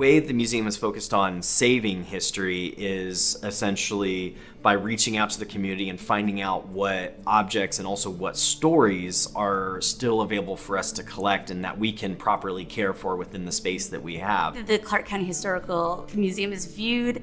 way the museum is focused on saving history is essentially by reaching out to the community and finding out what objects and also what stories are still available for us to collect and that we can properly care for within the space that we have. The Clark County Historical Museum is viewed,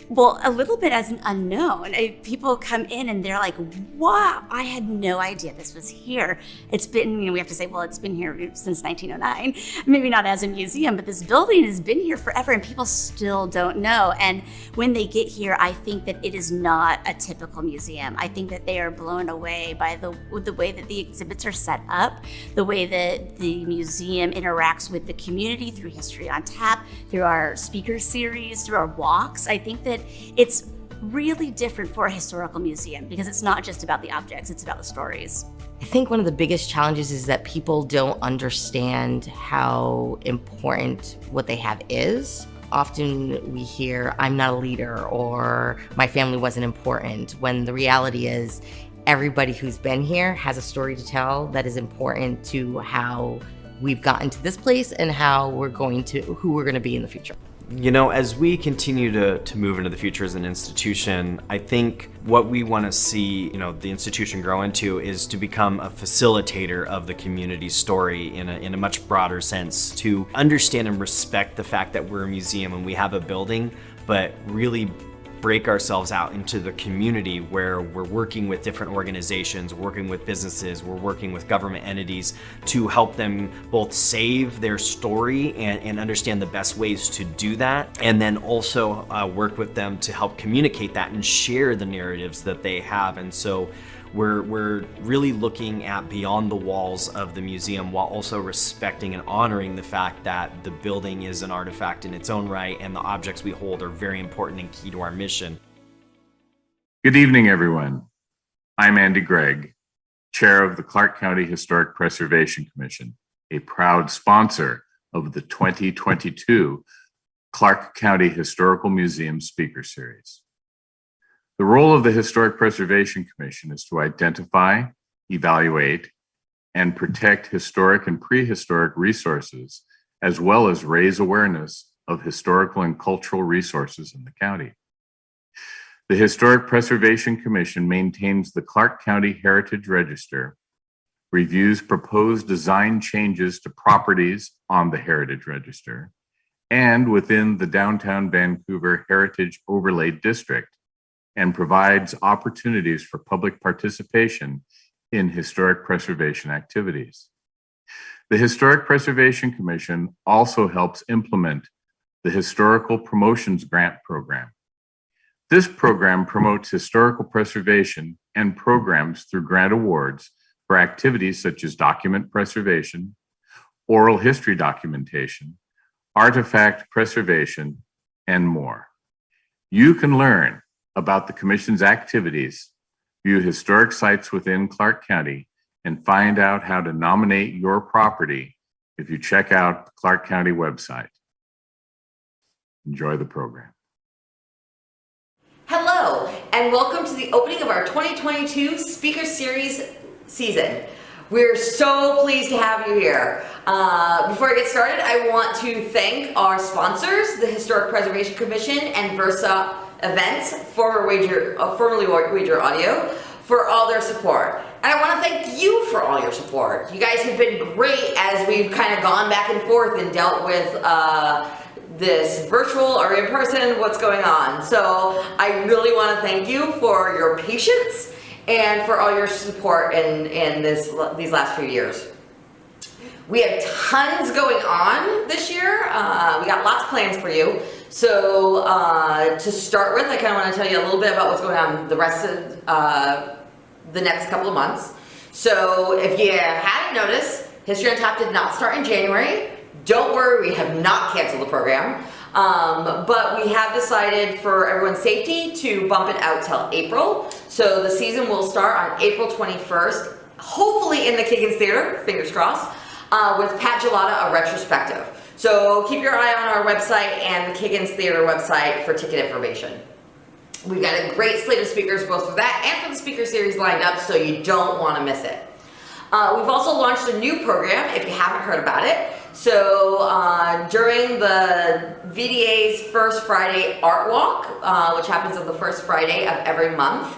well, a little bit as an unknown. People come in and they're like, wow, I had no idea this was here. It's been, we have to say, well, it's been here since 1909. Maybe not as a museum, but this building has been here forever and people still don't know. And when they get here, I think that it is not a typical museum. I think that they are blown away by the way that the exhibits are set up, the way that the museum interacts with the community through History on Tap, through our speaker series, through our walks. I think that it's really different for a historical museum because it's not just about the objects, it's about the stories. I think one of the biggest challenges is that people don't understand how important what they have is. Often we hear, I'm not a leader, or my family wasn't important, when the reality is everybody who's been here has a story to tell that is important to how we've gotten to this place and who we're going to be in the future. You know, as we continue to move into the future as an institution, I think what we want to see, the institution grow into is to become a facilitator of the community story in a much broader sense, to understand and respect the fact that we're a museum and we have a building, but really break ourselves out into the community where we're working with different organizations, working with businesses, we're working with government entities to help them both save their story and understand the best ways to do that, and then also work with them to help communicate that and share the narratives that they have. And so we're really looking at beyond the walls of the museum while also respecting and honoring the fact that the building is an artifact in its own right and the objects we hold are very important and key to our mission. Good evening, everyone. I'm Andy Gregg, Chair of the Clark County Historic Preservation Commission, a proud sponsor of the 2022 Clark County Historical Museum Speaker Series. The role of the Historic Preservation Commission is to identify, evaluate, and protect historic and prehistoric resources, as well as raise awareness of historical and cultural resources in the county. The Historic Preservation Commission maintains the Clark County Heritage Register, reviews proposed design changes to properties on the Heritage Register, and within the downtown Vancouver Heritage Overlay District, and provides opportunities for public participation in historic preservation activities. The Historic Preservation Commission also helps implement the Historical Promotions Grant Program. This program promotes historical preservation and programs through grant awards for activities such as document preservation, oral history documentation, artifact preservation, and more. You can learn about the Commission's activities, view historic sites within Clark County, and find out how to nominate your property if you check out the Clark County website. Enjoy the program. Hello, and welcome to the opening of our 2022 Speaker Series season. We're so pleased to have you here. Before I get started, I want to thank our sponsors, the Historic Preservation Commission and Versa Events, formerly Wager Audio, for all their support. And I want to thank you for all your support. You guys have been great as we've kind of gone back and forth and dealt with this virtual or in person, what's going on. So I really want to thank you for your patience and for all your support in these last few years. We have tons going on this year. We got lots of plans for you. So to start with, I kind of want to tell you a little bit about what's going on the rest of the next couple of months. So if you hadn't noticed, History on Tap did not start in January. Don't worry, we have not canceled the program. But we have decided for everyone's safety to bump it out till April. So the season will start on April 21st, hopefully in the Kiggins Theater, fingers crossed, with Pat Gelada, a retrospective. So keep your eye on our website and the Kiggins Theater website for ticket information. We've got a great slate of speakers both for that and for the speaker series lined up, so you don't want to miss it. We've also launched a new program, if you haven't heard about it, So during the VDA's First Friday Art Walk, which happens on the first Friday of every month,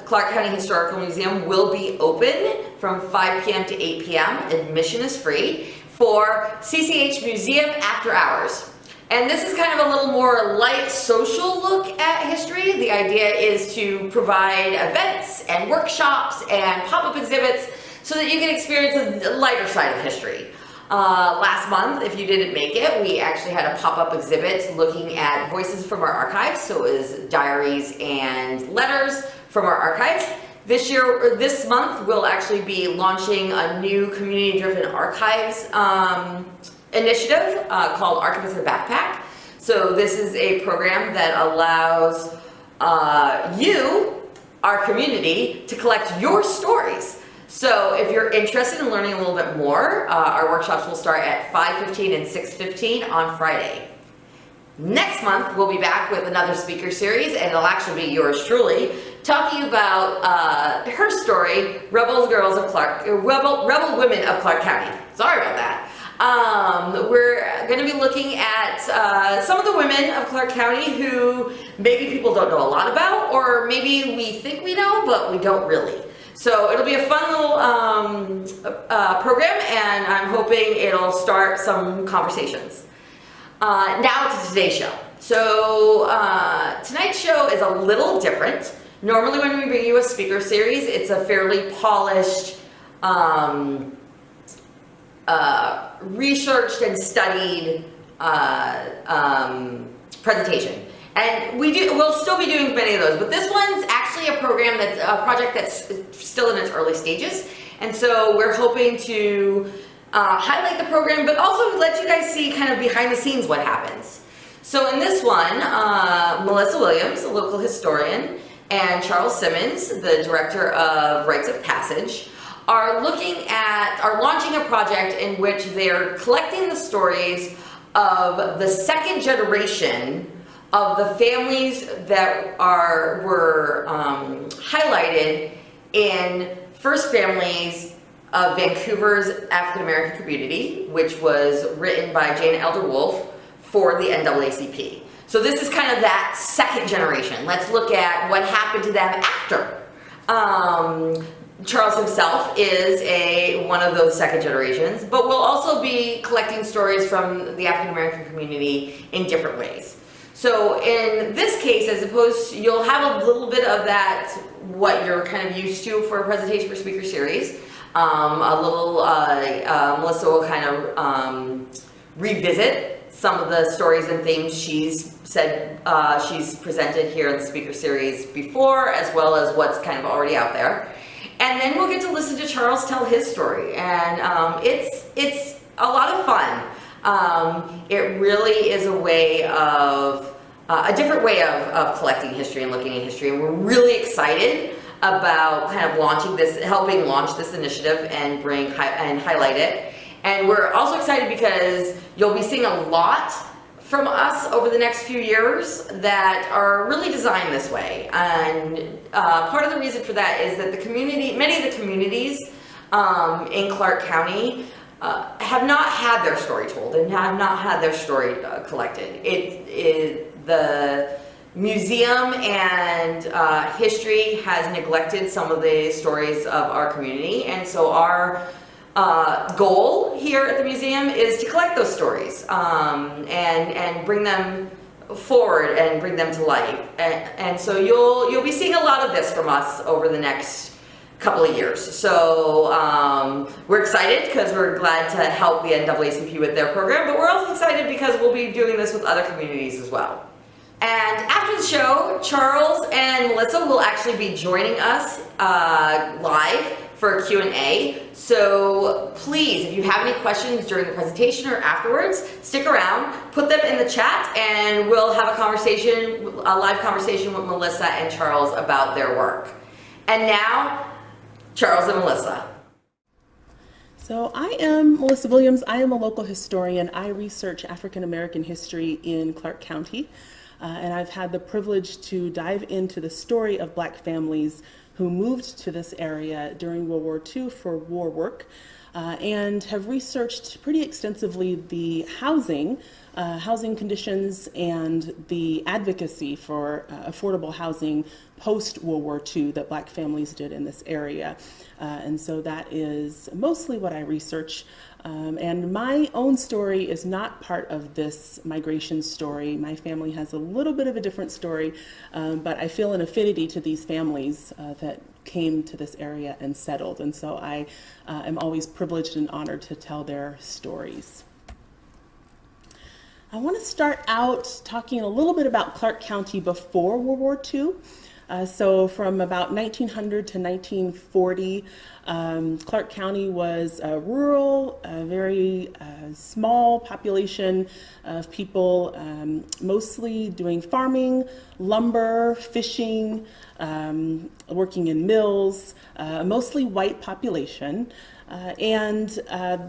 Clark County Historical Museum will be open from 5 p.m. to 8 p.m. Admission is free for CCH Museum After Hours. And this is kind of a little more light social look at history. The idea is to provide events and workshops and pop-up exhibits so that you can experience the lighter side of history. Last month, if you didn't make it, we actually had a pop-up exhibit looking at voices from our archives. So it was diaries and letters from our archives. This month, we'll actually be launching a new community-driven archives initiative called Archivist in a Backpack. So this is a program that allows you, our community, to collect your stories. So if you're interested in learning a little bit more, our workshops will start at 5:15 and 6:15 on Friday. Next month, we'll be back with another speaker series, and it'll actually be yours truly, talking about her story, Rebel Women of Clark County. Sorry about that. We're going to be looking at some of the women of Clark County who maybe people don't know a lot about, or maybe we think we know, but we don't really. So it'll be a fun little program, and I'm hoping it'll start some conversations. Now to today's show. So tonight's show is a little different. Normally when we bring you a speaker series, it's a fairly polished, researched and studied presentation. And we'll still be doing many of those, but this one's actually a project that's still in its early stages. And so we're hoping to highlight the program, but also let you guys see kind of behind the scenes what happens. So in this one, Melissa Williams, a local historian, and Charles Simmons, the director of Rites of Passage, are launching a project in which they're collecting the stories of the second generation of the families that were highlighted in First Families of Vancouver's African American Community, which was written by Jane Elder Wolfe for the NAACP. So this is kind of that second generation. Let's look at what happened to them after. Charles himself is one of those second generations, but we'll also be collecting stories from the African American community in different ways. So in this case, as opposed to, you'll have a little bit of that, what you're kind of used to for a presentation for speaker series. Melissa will kind of revisit some of the stories and themes she's presented here in the speaker series before, as well as what's kind of already out there. And then we'll get to listen to Charles tell his story, and it's a lot of fun. It really is a different way of collecting history and looking at history, and we're really excited about kind of helping launch this initiative and highlight it. And we're also excited because you'll be seeing a lot from us over the next few years that are really designed this way. And part of the reason for that is that many of the communities in Clark County have not had their story told and have not had their story collected. The museum and history has neglected some of the stories of our community, and so our goal here at the museum is to collect those stories and bring them forward and bring them to life. And so you'll be seeing a lot of this from us over the next couple of years. So we're excited because we're glad to help the NAACP with their program, but we're also excited because we'll be doing this with other communities as well. And after the show, Charles and Melissa will actually be joining us live for a Q&A. So please, if you have any questions during the presentation or afterwards, stick around, put them in the chat, and we'll have a live conversation with Melissa and Charles about their work. And now, Charles and Melissa. So I am Melissa Williams. I am a local historian. I research African American history in Clark County. And I've had the privilege to dive into the story of Black families who moved to this area during World War II for war work. and have researched pretty extensively the housing conditions and the advocacy for affordable housing post-World War II that Black families did in this area. And so that is mostly what I research. And my own story is not part of this migration story. My family has a little bit of a different story, but I feel an affinity to these families that came to this area and settled. And so I am always privileged and honored to tell their stories. I want to start out talking a little bit about Clark County before World War II. So from about 1900 to 1940, Clark County was a rural, very small population of people, mostly doing farming, lumber, fishing, working in mills, mostly white population. And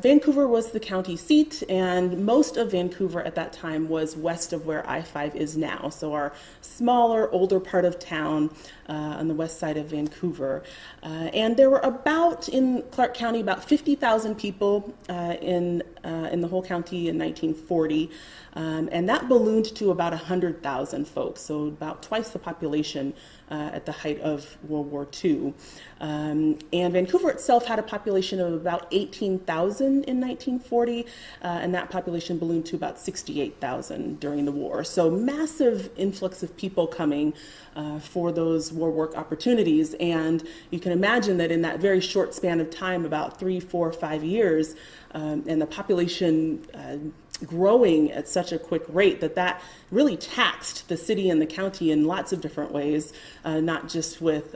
Vancouver was the county seat, and most of Vancouver at that time was west of where I-5 is now, so our smaller, older part of town on the west side of Vancouver. And there were about, in Clark County, about 50,000 people in the whole county in 1940, and that ballooned to about 100,000 folks, so about twice the population at the height of World War II. And Vancouver itself had a population of about 18,000 in 1940, and that population ballooned to about 68,000 during the war. So massive influx of people coming for those war work opportunities. And you can imagine that in that very short span of time, about 3, 4, 5 years, and the population growing at such a quick rate that really taxed the city and the county in lots of different ways, not just with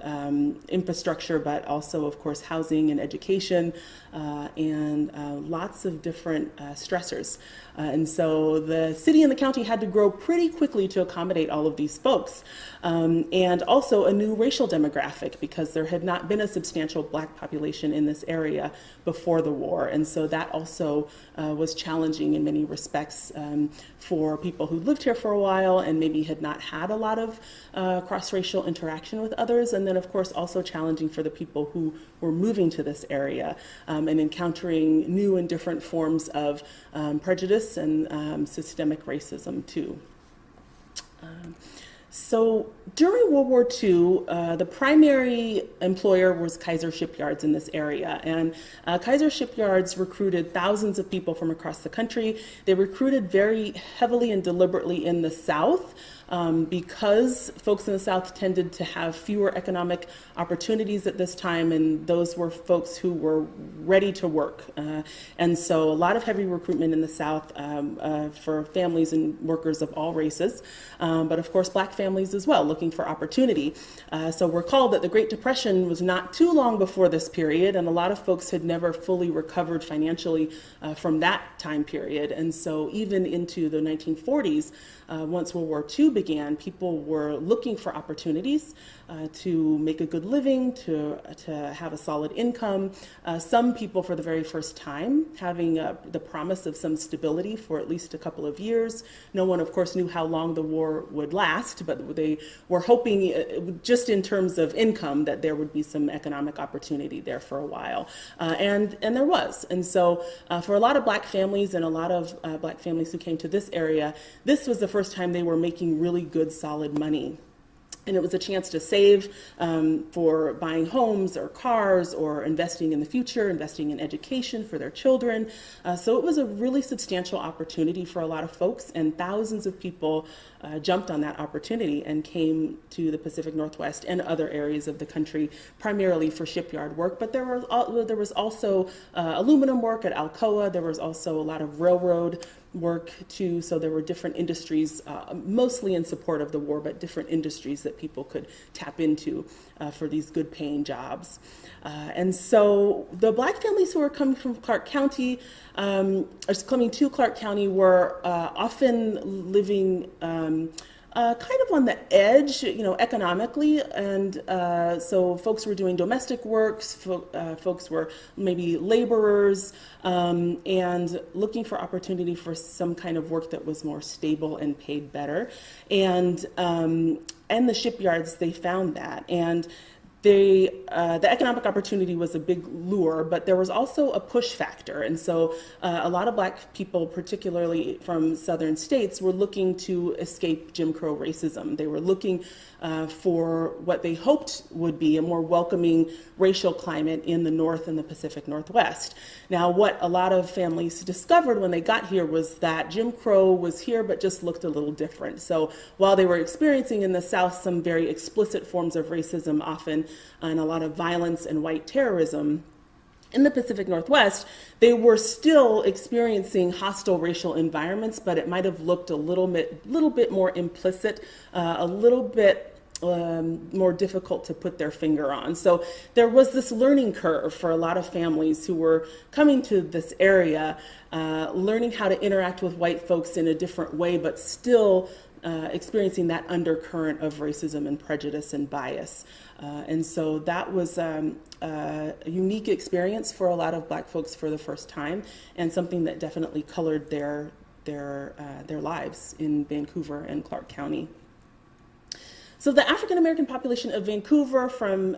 infrastructure, but also, of course, housing and education, and lots of different stressors. And so the city and the county had to grow pretty quickly to accommodate all of these folks. And also a new racial demographic, because there had not been a substantial Black population in this area before the war. And so that also was challenging in many respects for people who lived here for a while and maybe had not had a lot of cross-racial interaction with others. And then, of course, also challenging for the people who were moving to this area and encountering new and different forms of prejudice and systemic racism, too. So during World War II, the primary employer was Kaiser Shipyards in this area. And Kaiser Shipyards recruited thousands of people from across the country. They recruited very heavily and deliberately in the South, because folks in the South tended to have fewer economic opportunities at this time, and those were folks who were ready to work. And so a lot of heavy recruitment in the South for families and workers of all races, but of course Black families as well, looking for opportunity. So recall that the Great Depression was not too long before this period, and a lot of folks had never fully recovered financially from that time period. And so even into the 1940s, once World War II began, people were looking for opportunities to make a good living, to have a solid income. Some people for the very first time having the promise of some stability for at least a couple of years. No one, of course, knew how long the war would last, but they were hoping, just in terms of income, that there would be some economic opportunity there for a while. And there was. And so for a lot of Black families and a lot of Black families who came to this area, this was the first time they were making really good, solid money. And it was a chance to save for buying homes or cars or investing in the future, investing in education for their children. So it was a really substantial opportunity for a lot of folks, and thousands of people jumped on that opportunity and came to the Pacific Northwest and other areas of the country, primarily for shipyard work. But there was also aluminum work at Alcoa. There was also a lot of railroad work too, so there were different industries, mostly in support of the war, but different industries that people could tap into for these good paying jobs. And so the Black families who were coming from Clark County, or coming to Clark County, were often living kind of on the edge, economically, and so folks were doing domestic works, folks were maybe laborers, and looking for opportunity for some kind of work that was more stable and paid better. And the shipyards, they found that. And the economic opportunity was a big lure, but there was also a push factor. And so a lot of Black people, particularly from southern states, were looking to escape Jim Crow racism. They were looking for what they hoped would be a more welcoming racial climate in the North and the Pacific Northwest. Now, what a lot of families discovered when they got here was that Jim Crow was here, but just looked a little different. So while they were experiencing in the South some very explicit forms of racism, often and a lot of violence and white terrorism, in the Pacific Northwest, they were still experiencing hostile racial environments, but it might have looked a little bit more implicit, a little bit more difficult to put their finger on. So there was this learning curve for a lot of families who were coming to this area, learning how to interact with white folks in a different way, but still experiencing that undercurrent of racism and prejudice and bias. And so that was a unique experience for a lot of Black folks for the first time, and something that definitely colored their lives in Vancouver and Clark County. So the African American population of Vancouver from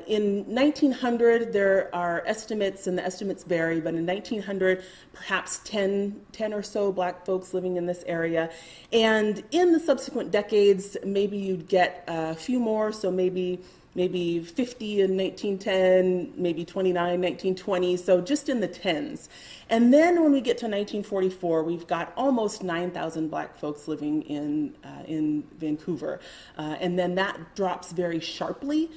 in 1900, there are estimates, and the estimates vary, but in 1900, perhaps 10 or so Black folks living in this area. And in the subsequent decades, maybe you'd get a few more, so maybe 50 in 1910, maybe 29, 1920, so just in the tens. And then when we get to 1944, we've got almost 9,000 Black folks living in Vancouver. And then that drops very sharply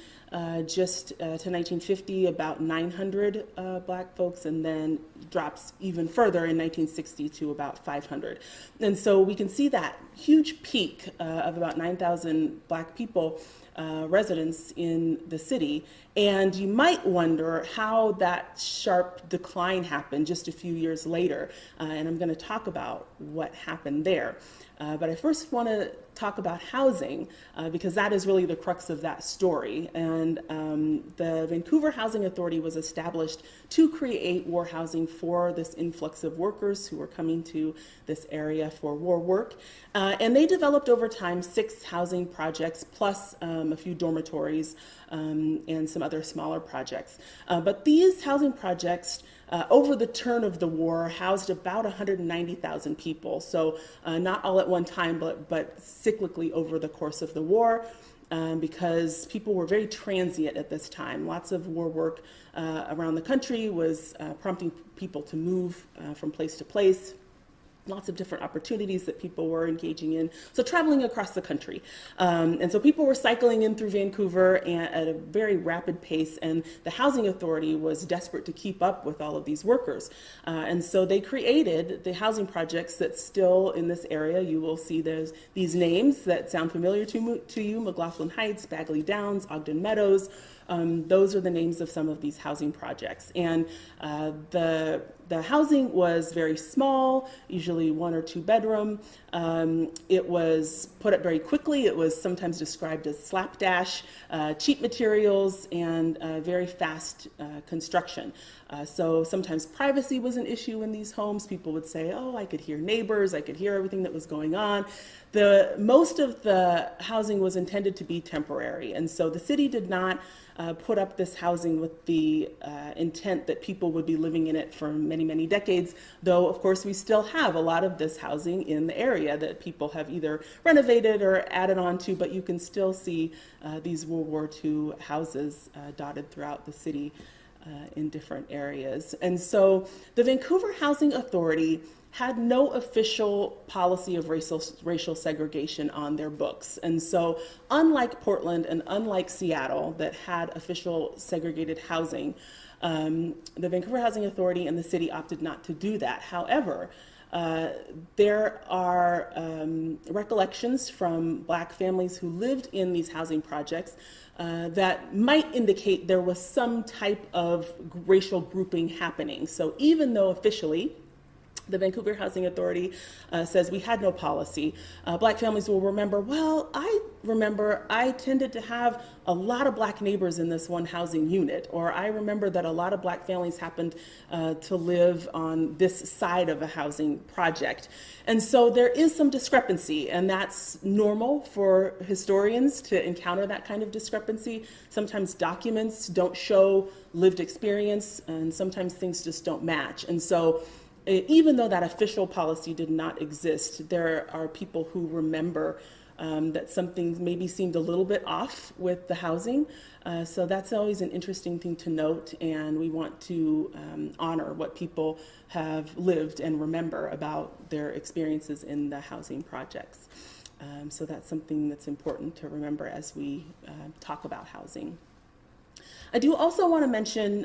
just to 1950, about 900 Black folks, and then drops even further in 1960 to about 500. And so we can see that huge peak of about 9,000 Black people residents in the city, and you might wonder how that sharp decline happened just a few years later, and I'm going to talk about what happened there. But I first want to talk about housing because that is really the crux of that story. And the Vancouver Housing Authority was established to create war housing for this influx of workers who were coming to this area for war work. And they developed over time 6 housing projects plus a few dormitories and some other smaller projects. But these housing projects over the turn of the war housed about 190,000 people. So not all at one time, but cyclically over the course of the war, because people were very transient at this time. Lots of war work around the country was prompting people to move from place to place. Lots of different opportunities that people were engaging in. So traveling across the country. And so people were cycling in through Vancouver at a very rapid pace, and the Housing Authority was desperate to keep up with all of these workers. And so they created the housing projects that still in this area, you will see these names that sound familiar to you: McLaughlin Heights, Bagley Downs, Ogden Meadows. Those are the names of some of these housing projects. And the housing was very small, usually 1 or 2 bedroom. It was put up very quickly. It was sometimes described as slapdash, cheap materials, and very fast construction. So sometimes privacy was an issue in these homes. People would say, oh, I could hear neighbors, I could hear everything that was going on. Most of the housing was intended to be temporary, and so the city did not put up this housing with the intent that people would be living in it for many, many decades, though of course we still have a lot of this housing in the area that people have either renovated or added on to, but you can still see these World War II houses dotted throughout the city in different areas. And so the Vancouver Housing Authority had no official policy of racial segregation on their books. And so unlike Portland and unlike Seattle that had official segregated housing, the Vancouver Housing Authority and the city opted not to do that. However, there are recollections from Black families who lived in these housing projects that might indicate there was some type of racial grouping happening. So even though officially the Vancouver Housing Authority says we had no policy, Black families will remember, well, I remember I tended to have a lot of Black neighbors in this one housing unit, or I remember that a lot of Black families happened to live on this side of a housing project. And so there is some discrepancy, and that's normal for historians to encounter that kind of discrepancy. Sometimes documents don't show lived experience, and sometimes things just don't match. And so even though that official policy did not exist, there are people who remember that something maybe seemed a little bit off with the housing. So that's always an interesting thing to note, and we want to honor what people have lived and remember about their experiences in the housing projects. So that's something that's important to remember as we talk about housing. I do also want to mention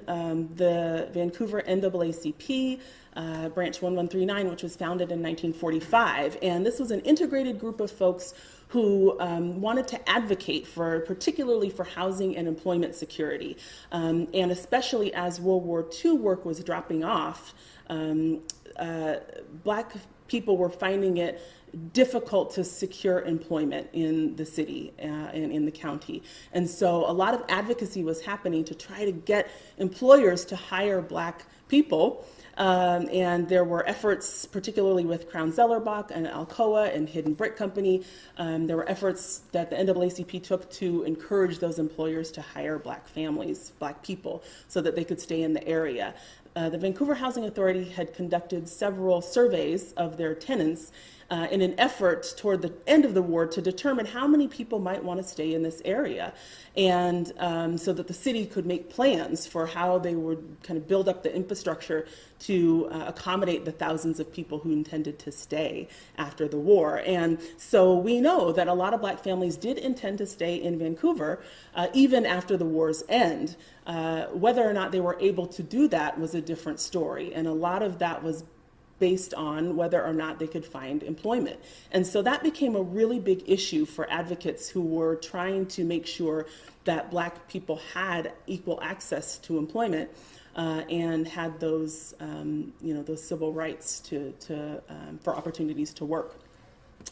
the Vancouver NAACP, Branch 1139, which was founded in 1945. And this was an integrated group of folks who wanted to advocate for, particularly for housing and employment security. And especially as World War II work was dropping off, Black people were finding it difficult to secure employment in the city and in the county. And so a lot of advocacy was happening to try to get employers to hire Black people. And there were efforts, particularly with Crown Zellerbach and Alcoa and Hidden Brick Company. There were efforts that the NAACP took to encourage those employers to hire Black families, Black people, so that they could stay in the area. The Vancouver Housing Authority had conducted several surveys of their tenants in an effort toward the end of the war to determine how many people might want to stay in this area, and so that the city could make plans for how they would kind of build up the infrastructure to accommodate the thousands of people who intended to stay after the war. And so we know that a lot of Black families did intend to stay in Vancouver even after the war's end. Whether or not they were able to do that was a different story, and a lot of that was based on whether or not they could find employment. And so that became a really big issue for advocates who were trying to make sure that Black people had equal access to employment and had those, those civil rights for opportunities to work.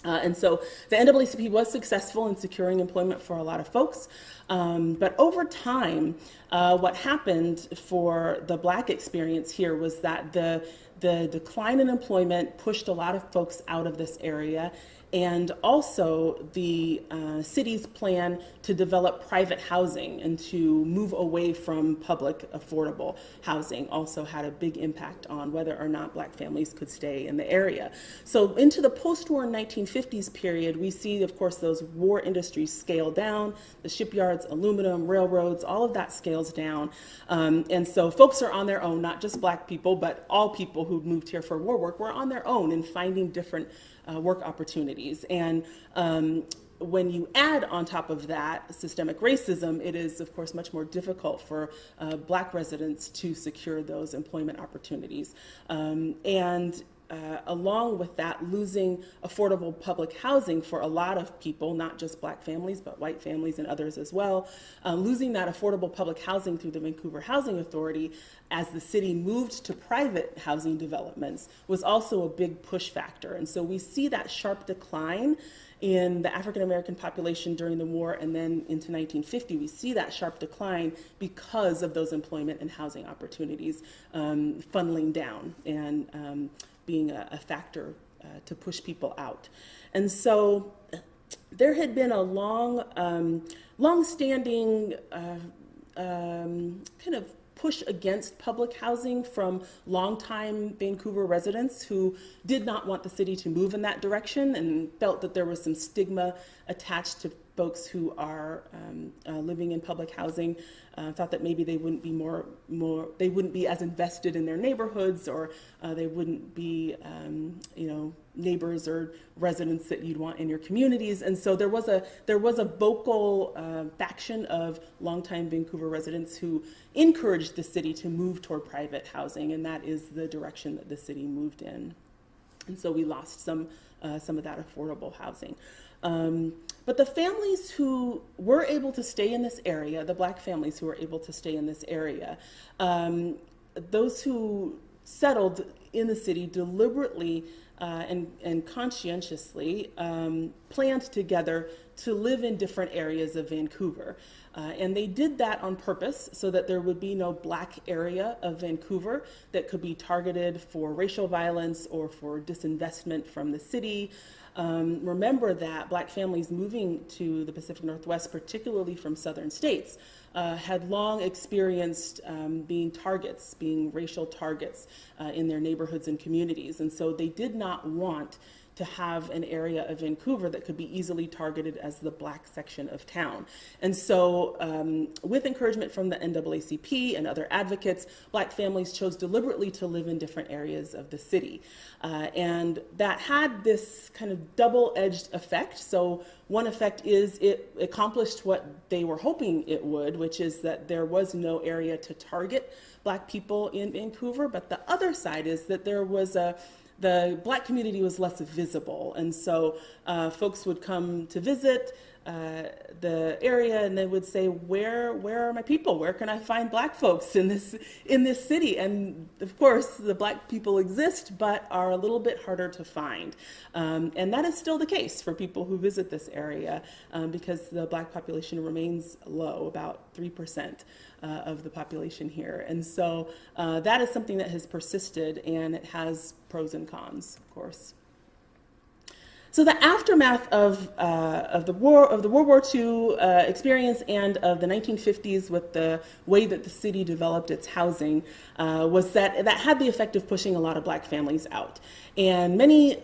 And so the NAACP was successful in securing employment for a lot of folks. But over time, what happened for the Black experience here was that the decline in employment pushed a lot of folks out of this area, and also the city's plan to develop private housing and to move away from public affordable housing also had a big impact on whether or not Black families could stay in the area. So into the post-war 1950s period, we see, of course, those war industries scale down, the shipyards, aluminum, railroads, all of that scales down. And so folks are on their own, not just Black people, but all people who moved here for war work were on their own in finding different work opportunities. And when you add on top of that systemic racism, it is, of course, much more difficult for Black residents to secure those employment opportunities. Along with that, losing affordable public housing for a lot of people, not just Black families, but white families and others as well, losing that affordable public housing through the Vancouver Housing Authority as the city moved to private housing developments was also a big push factor. And so we see that sharp decline in the African American population during the war, and then into 1950, we see that sharp decline because of those employment and housing opportunities funneling down and being a factor to push people out. And so there had been a long-standing kind of push against public housing from longtime Vancouver residents who did not want the city to move in that direction and felt that there was some stigma attached to folks who are living in public housing, thought that maybe they wouldn't be they wouldn't be as invested in their neighborhoods, or they wouldn't be neighbors or residents that you'd want in your communities. And so there was a vocal faction of longtime Vancouver residents who encouraged the city to move toward private housing, and that is the direction that the city moved in. And so we lost some of that affordable housing. But the families who were able to stay in this area, the Black families who were able to stay in this area, those who settled in the city deliberately and conscientiously planned together to live in different areas of Vancouver. And they did that on purpose so that there would be no Black area of Vancouver that could be targeted for racial violence or for disinvestment from the city. Remember that Black families moving to the Pacific Northwest, particularly from southern states, had long experienced being racial targets in their neighborhoods and communities. And so they did not want to have an area of Vancouver that could be easily targeted as the Black section of town. And so with encouragement from the NAACP and other advocates, Black families chose deliberately to live in different areas of the city. And that had this kind of double-edged effect. So one effect is it accomplished what they were hoping it would, which is that there was no area to target Black people in Vancouver. But the other side is that the Black community was less visible. And so folks would come to visit the area and they would say, where are my people? Where can I find Black folks in this city? And of course, the Black people exist, but are a little bit harder to find. And that is still the case for people who visit this area because the Black population remains low, about 3% of the population here. And so that is something that has persisted, and it has pros and cons, of course. So the aftermath of the World War II experience and of the 1950s with the way that the city developed its housing was that had the effect of pushing a lot of Black families out. And many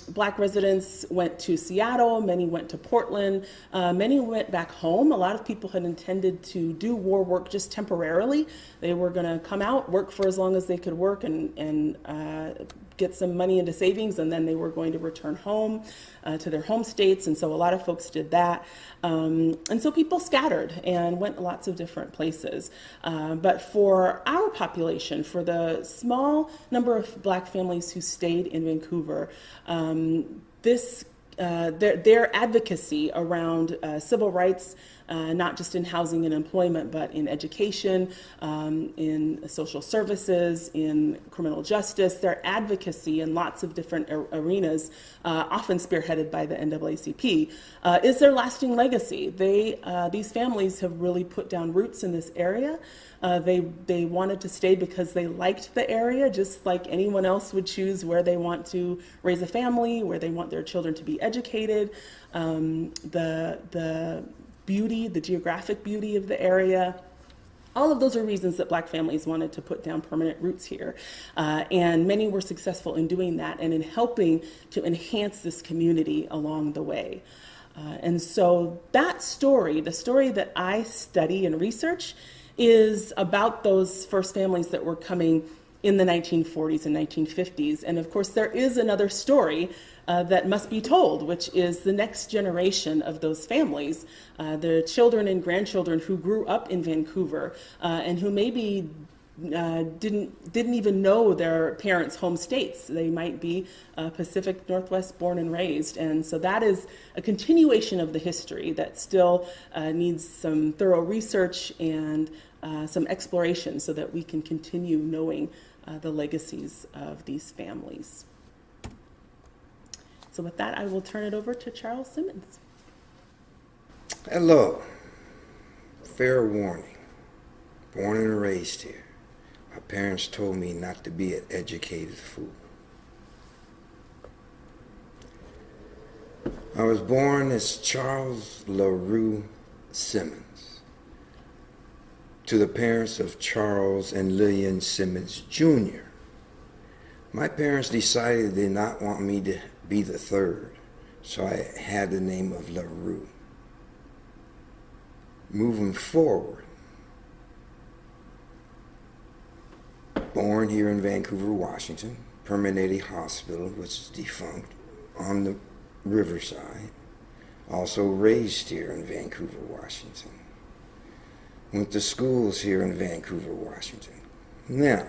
Black residents went to Seattle, many went to Portland, many went back home. A lot of people had intended to do war work just temporarily. They were going to come out, work for as long as they could work, and get some money into savings, and then they were going to return home to their home states. And so a lot of folks did that. And so people scattered and went lots of different places. But for our population, for the small number of Black families who stayed in Vancouver, their advocacy around civil rights, not just in housing and employment, but in education, in social services, in criminal justice, their advocacy in lots of different arenas, often spearheaded by the NAACP, is their lasting legacy. These families have really put down roots in this area. They wanted to stay because they liked the area, just like anyone else would choose where they want to raise a family, where they want their children to be educated. The geographic beauty of the area. All of those are reasons that Black families wanted to put down permanent roots here. And many were successful in doing that and in helping to enhance this community along the way. And so that story, the story that I study and research, is about those first families that were coming in the 1940s and 1950s. And of course, there is another story that must be told, which is the next generation of those families, the children and grandchildren who grew up in Vancouver and who maybe didn't even know their parents' home states. They might be Pacific Northwest born and raised. And so that is a continuation of the history that still needs some thorough research and some exploration so that we can continue knowing the legacies of these families. So with that, I will turn it over to Charles Simmons. Hello. Fair warning. Born and raised here. My parents told me not to be an educated fool. I was born as Charles LaRue Simmons to the parents of Charles and Lillian Simmons Jr. My parents decided they did not want me to be the third, so I had the name of LaRue. Moving forward, born here in Vancouver, Washington, Permanente Hospital, which is defunct, on the riverside. Also raised here in Vancouver, Washington. Went to schools here in Vancouver, Washington. Now,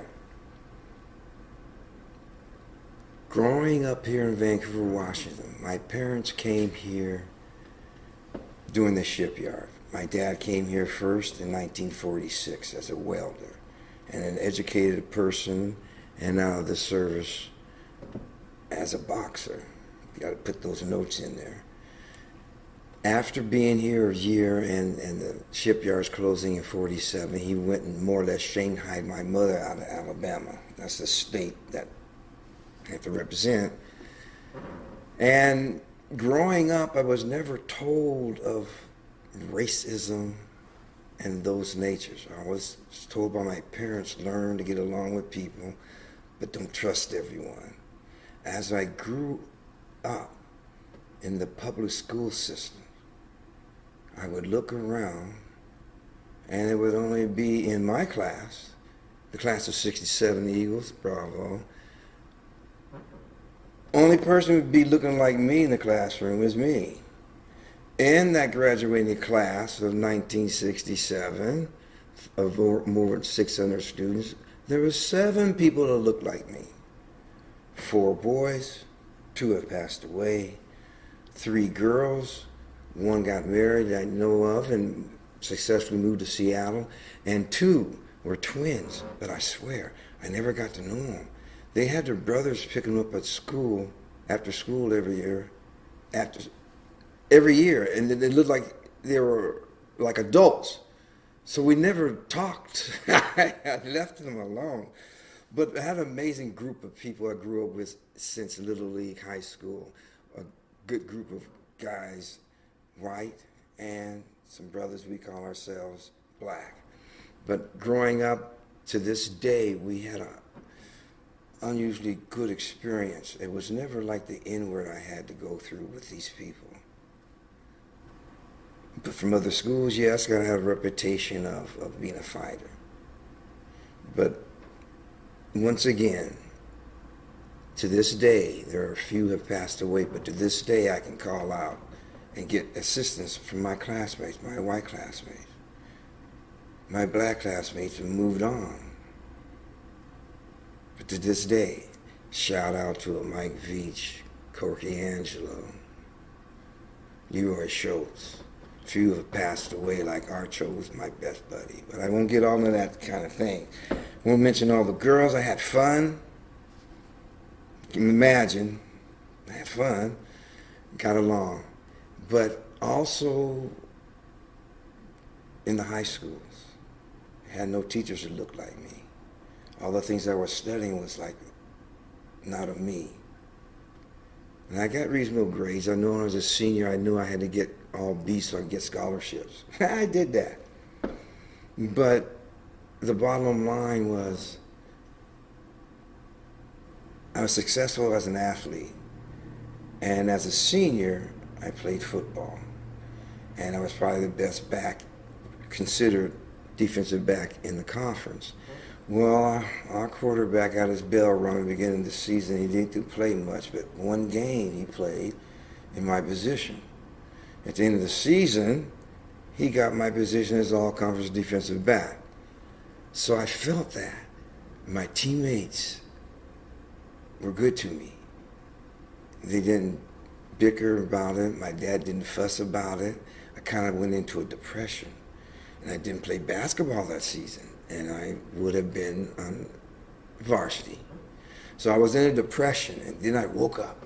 growing up here in Vancouver, Washington, my parents came here doing the shipyard. My dad came here first in 1946 as a welder and an educated person and out of the service as a boxer. You got to put those notes in there. After being here a year and the shipyard's closing in 47, he went and more or less shanghaied my mother out of Alabama. That's the state that I have to represent. And growing up, I was never told of racism and those natures. I was told by my parents, learn to get along with people, but don't trust everyone. As I grew up in the public school system, I would look around, and it would only be in my class, the class of 67 Eagles, Bravo. Only person who would be looking like me in the classroom is me. In that graduating class of 1967, of more than 600 students, there were 7 people that looked like me. 4 boys, 2 have passed away, 3 girls, 1 got married that I know of and successfully moved to Seattle, and 2 were twins, but I swear, I never got to know them. They had their brothers pick them up at school, after school every year, and they looked like they were like adults. So we never talked. I left them alone. But I had an amazing group of people I grew up with since Little League, high school, a good group of guys, white, and some brothers we call ourselves black. But growing up to this day, we had an unusually good experience. It was never like the N-word I had to go through with these people. But from other schools, yes, I had a reputation of being a fighter. But once again, to this day, there are a few who have passed away, but to this day I can call out and get assistance from my classmates, my white classmates. My black classmates have moved on. But to this day, shout out to Mike Veach, Corky Angelo, Leroy Schultz. A few have passed away, like Archo was my best buddy. But I won't get all of that kind of thing. I won't mention all the girls. I had fun. You can imagine, I had fun, got along. But also in the high schools, I had no teachers that looked like me. All the things I was studying was like not of me. And I got reasonable grades. I knew when I was a senior, I knew I had to get all B's so I could get scholarships. I did that. But the bottom line was I was successful as an athlete. And as a senior, I played football. And I was probably the best back, considered defensive back in the conference. Well, our quarterback got his bell rung at the beginning of the season. He didn't play much, but one game he played in my position. At the end of the season, he got my position as all-conference defensive back. So I felt that. My teammates were good to me. They didn't bicker about it. My dad didn't fuss about it. I kind of went into a depression. And I didn't play basketball that season. And I would have been on varsity. So I was in a depression, and then I woke up.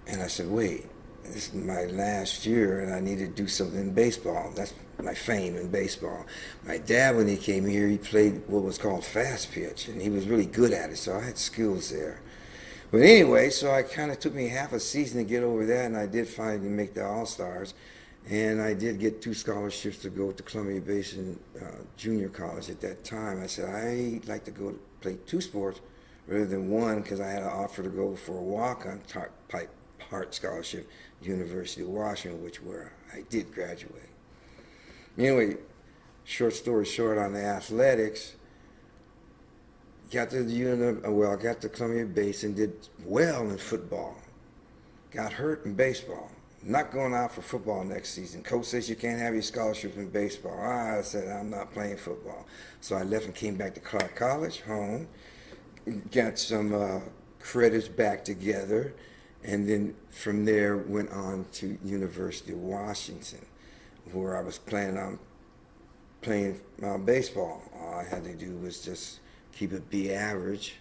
And I said, wait, this is my last year, and I need to do something in baseball. That's my fame in baseball. My dad, when he came here, he played what was called fast pitch, and he was really good at it, so I had skills there. But anyway, so I kind of took me half a season to get over that, and I did finally make the All-Stars. And I did get 2 scholarships to go to Columbia Basin Junior College at that time. I said, I'd like to go to play 2 sports rather than 1, because I had an offer to go for a walk-on part scholarship at the University of Washington, where I did graduate. Anyway, short story short on the athletics, got to Columbia Basin, did well in football, got hurt in baseball. Not going out for football next season. Coach says you can't have your scholarship in baseball. I said, I'm not playing football. So I left and came back to Clark College, home, got some credits back together, and then from there went on to University of Washington, where I was planning on playing baseball. All I had to do was just keep it be average.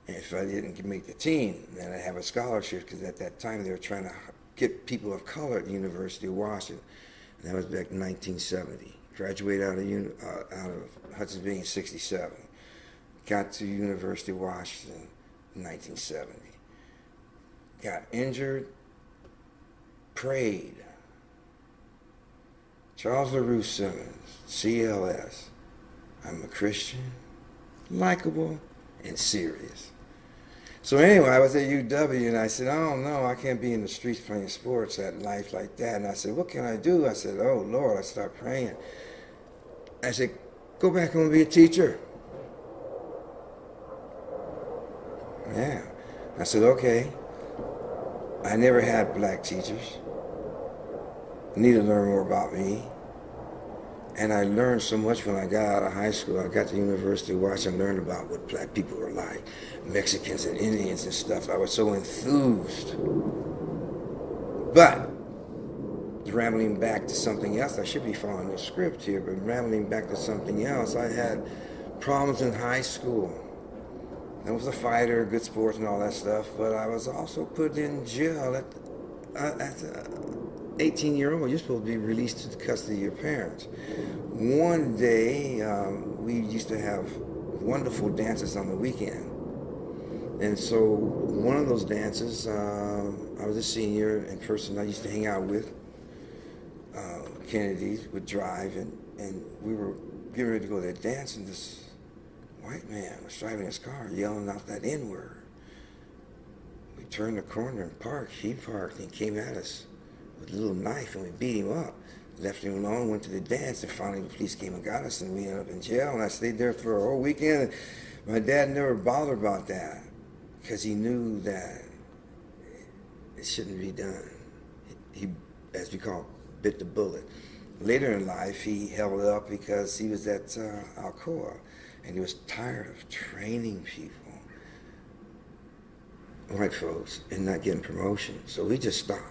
And if I didn't make the team, then I'd have a scholarship, because at that time they were trying to get people of color at the University of Washington. And that was back in 1970. Graduated out of Hudson's Bay in 67. Got to University of Washington in 1970. Got injured, prayed. Charles LaRue Simmons, CLS. I'm a Christian, likable, and serious. So anyway, I was at UW, and I said, oh no, I can't be in the streets playing sports at life like that. And I said, what can I do? I said, oh Lord, I started praying. I said, go back home and be a teacher. Yeah. I said, okay. I never had black teachers. I need to learn more about me. And I learned so much when I got out of high school. I got to the University of Washington, learned about what black people were like, Mexicans and Indians and stuff. I was so enthused. But, rambling back to something else, I should be following the script here, but rambling back to something else, I had problems in high school. I was a fighter, good sports and all that stuff, but I was also put in jail at 18-year-old, you're supposed to be released to the custody of your parents. One day, we used to have wonderful dances on the weekend. And so one of those dances, I was a senior, and person I used to hang out with, Kennedy's, would drive, and we were getting ready to go to that dance, and this white man was driving his car, yelling out that N-word. We turned the corner and parked. He parked, and he came at us with a little knife, and we beat him up. Left him alone, went to the dance, and finally the police came and got us, and we ended up in jail. And I stayed there for a whole weekend. And my dad never bothered about that, because he knew that it shouldn't be done. He, as we call it, bit the bullet. Later in life, he held up because he was at Alcoa, and he was tired of training people, white folks, and not getting promotions. So he just stopped.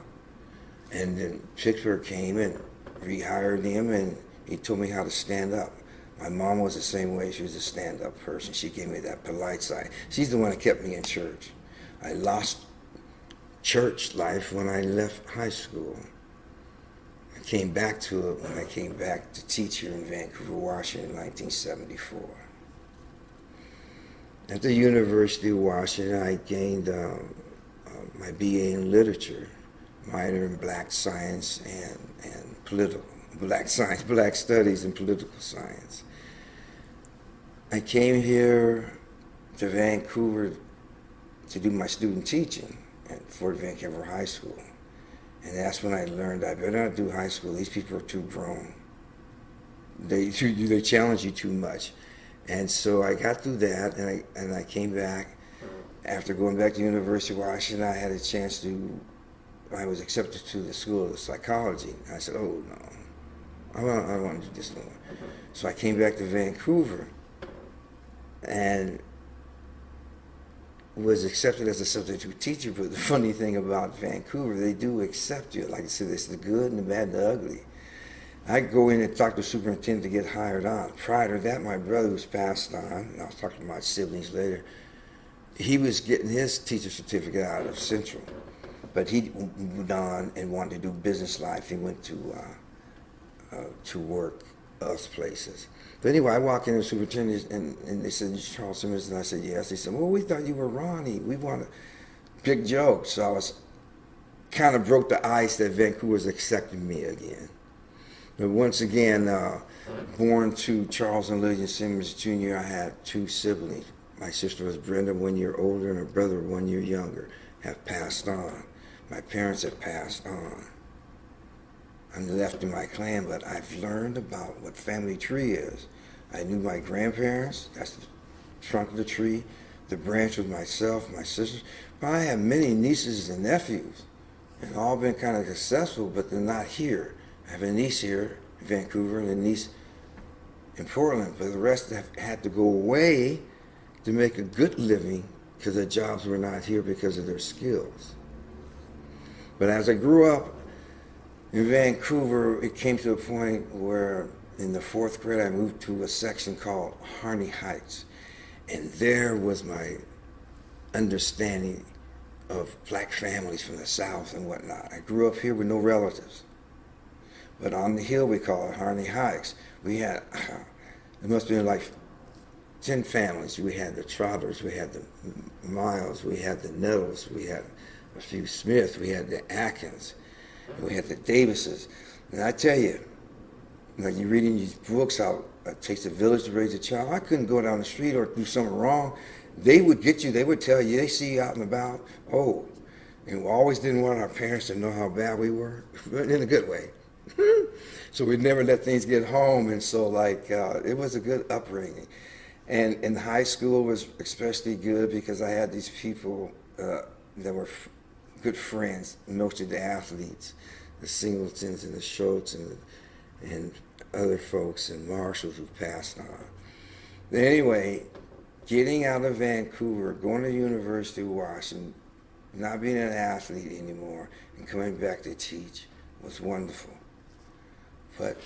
And then Pittsburgh came and rehired him, and he told me how to stand up. My mom was the same way. She was a stand-up person. She gave me that polite side. She's the one that kept me in church. I lost church life when I left high school. I came back to it when I came back to teach here in Vancouver, Washington in 1974. At the University of Washington, I gained my BA in literature, minor in black science and black studies and political science. I came here to Vancouver to do my student teaching at Fort Vancouver High School. And that's when I learned I better not do high school. These people are too grown. They challenge you too much. And so I got through that, and I came back. After going back to the University of Washington, I had a chance to, I was accepted to the School of Psychology. I said, oh no, I don't want to do this no more. So I came back to Vancouver and was accepted as a substitute teacher. But the funny thing about Vancouver, they do accept you. Like I said, it's the good and the bad and the ugly. I go in and talk to the superintendent to get hired on. Prior to that, my brother was passed on, and I'll talk to my siblings later. He was getting his teacher certificate out of Central, but he moved on and wanted to do business life. He went to work other places. But anyway, I walk in the superintendent, and they said, Charles Simmons, and I said, yes. They said, well, we thought you were Ronnie. We want a big joke. So I was kind of broke the ice that Vancouver's accepting me again. But once again, born to Charles and Lillian Simmons Jr., I had two siblings. My sister was Brenda, 1 year older, and her brother, 1 year younger, have passed on. My parents have passed on. I'm left in my clan, but I've learned about what family tree is. I knew my grandparents, that's the trunk of the tree. The branch was myself, my sisters. But I have many nieces and nephews, and all been kind of successful, but they're not here. I have a niece here in Vancouver and a niece in Portland, but the rest have had to go away to make a good living because their jobs were not here because of their skills. But as I grew up in Vancouver, it came to a point where in the 4th grade, I moved to a section called Harney Heights. And there was my understanding of black families from the South and whatnot. I grew up here with no relatives. But on the hill, we call it Harney Heights. We had, it must have been like 10 families. We had the Trotters, we had the Miles, we had the Nettles, we had a few Smith, we had the Atkins, we had the Davises. And I tell you, like you're reading these books, how it takes a village to raise a child. I couldn't go down the street or do something wrong. They would get you, they would tell you, they see you out and about, oh, and we always didn't want our parents to know how bad we were, but in a good way. So we'd never let things get home, and so like it was a good upbringing. And in high school was especially good because I had these people that were good friends, mostly the athletes, the Singletons and the Schultz and other folks and Marshalls who passed on. But anyway, getting out of Vancouver, going to the University of Washington, not being an athlete anymore, and coming back to teach was wonderful. But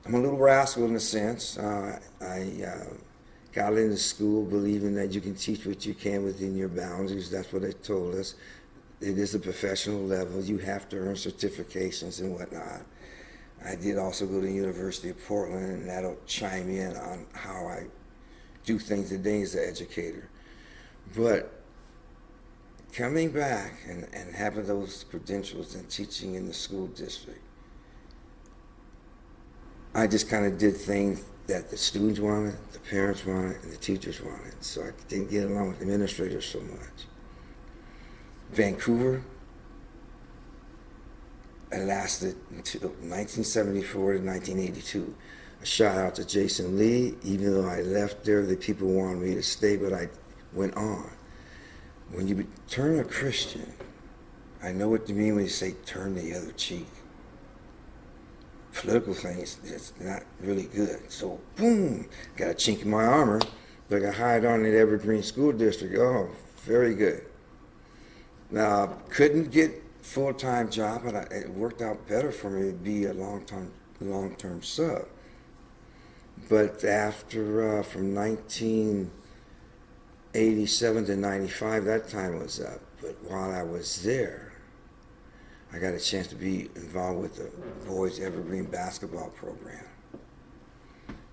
I'm a little rascal in a sense. I got into school believing that you can teach what you can within your boundaries. That's what they told us. It is a professional level. You have to earn certifications and whatnot. I did also go to the University of Portland, and that'll chime in on how I do things today as an educator. But coming back and having those credentials and teaching in the school district, I just kind of did things that the students wanted, the parents wanted, and the teachers wanted. So I didn't get along with administrators so much. Vancouver, I lasted until 1974 to 1982. A shout out to Jason Lee. Even though I left there, the people wanted me to stay, but I went on. When you turn a Christian, I know what you mean when you say turn the other cheek. Political things, it's not really good. So, boom, got a chink in my armor, but I got hired on in the Evergreen School District. Oh, very good. Now, couldn't get full-time job, but it worked out better for me to be a long-term sub. But after, from 1987 to 95, that time was up. But while I was there, I got a chance to be involved with the boys' Evergreen basketball program.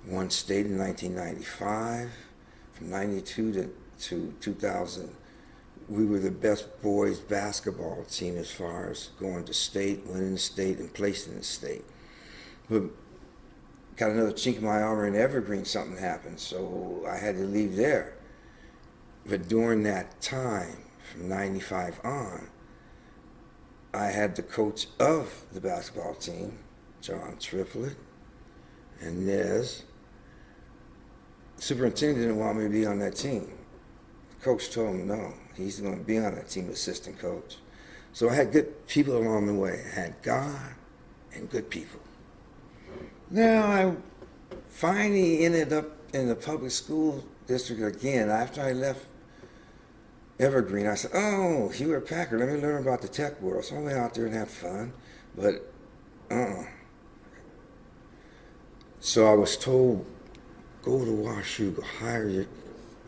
Won state in 1995. From 92 to 2000, we were the best boys' basketball team as far as going to state, winning the state, and placing the state. But got another chink in my armor in Evergreen, something happened, so I had to leave there. But during that time, from 95 on, I had the coach of the basketball team, John Triplett, and Nez. The superintendent didn't want me to be on that team. The coach told him no, he's going to be on that team, assistant coach. So I had good people along the way. I had God and good people. Now I finally ended up in the public school district again. After I left Evergreen, I said, oh, Hewlett Packard, let me learn about the tech world. So I went out there and had fun, but So I was told, go to WashU, go hire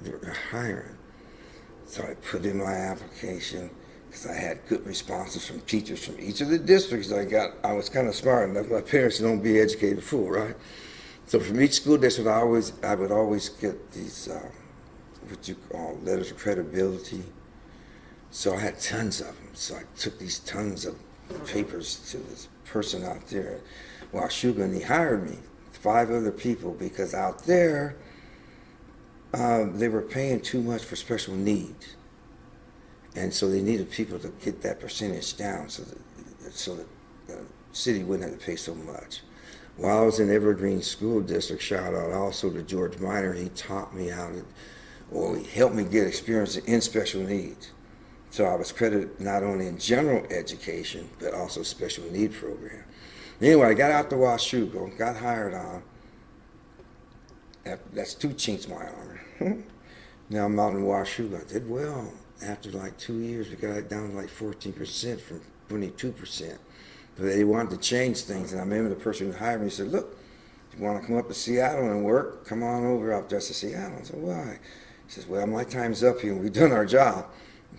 they're hiring. So I put in my application because I had good responses from teachers from each of the districts I got. I was kind of smart enough. My parents don't be educated fool, right? So from each school district, I would always get these what you call letters of credibility. So I had tons of them. So I took these tons of papers to this person out there, WashU, and he hired me, 5 other people, because out there they were paying too much for special needs, and so they needed people to get that percentage down so that the city wouldn't have to pay so much. While I was in Evergreen School District, shout out also to George Miner, he taught me how to, or he helped me get experience in special needs. So I was credited not only in general education, but also special need program. Anyway, I got out to WashU, got hired on. That's 2 chinks in my armor. Now I'm out in WashU. I did well. After like 2 years, we got it down to like 14% from 22%. But they wanted to change things. And I remember the person who hired me said, look, if you want to come up to Seattle and work, come on over up just to Seattle. I said, why? He says, well, my time's up here. We've done our job.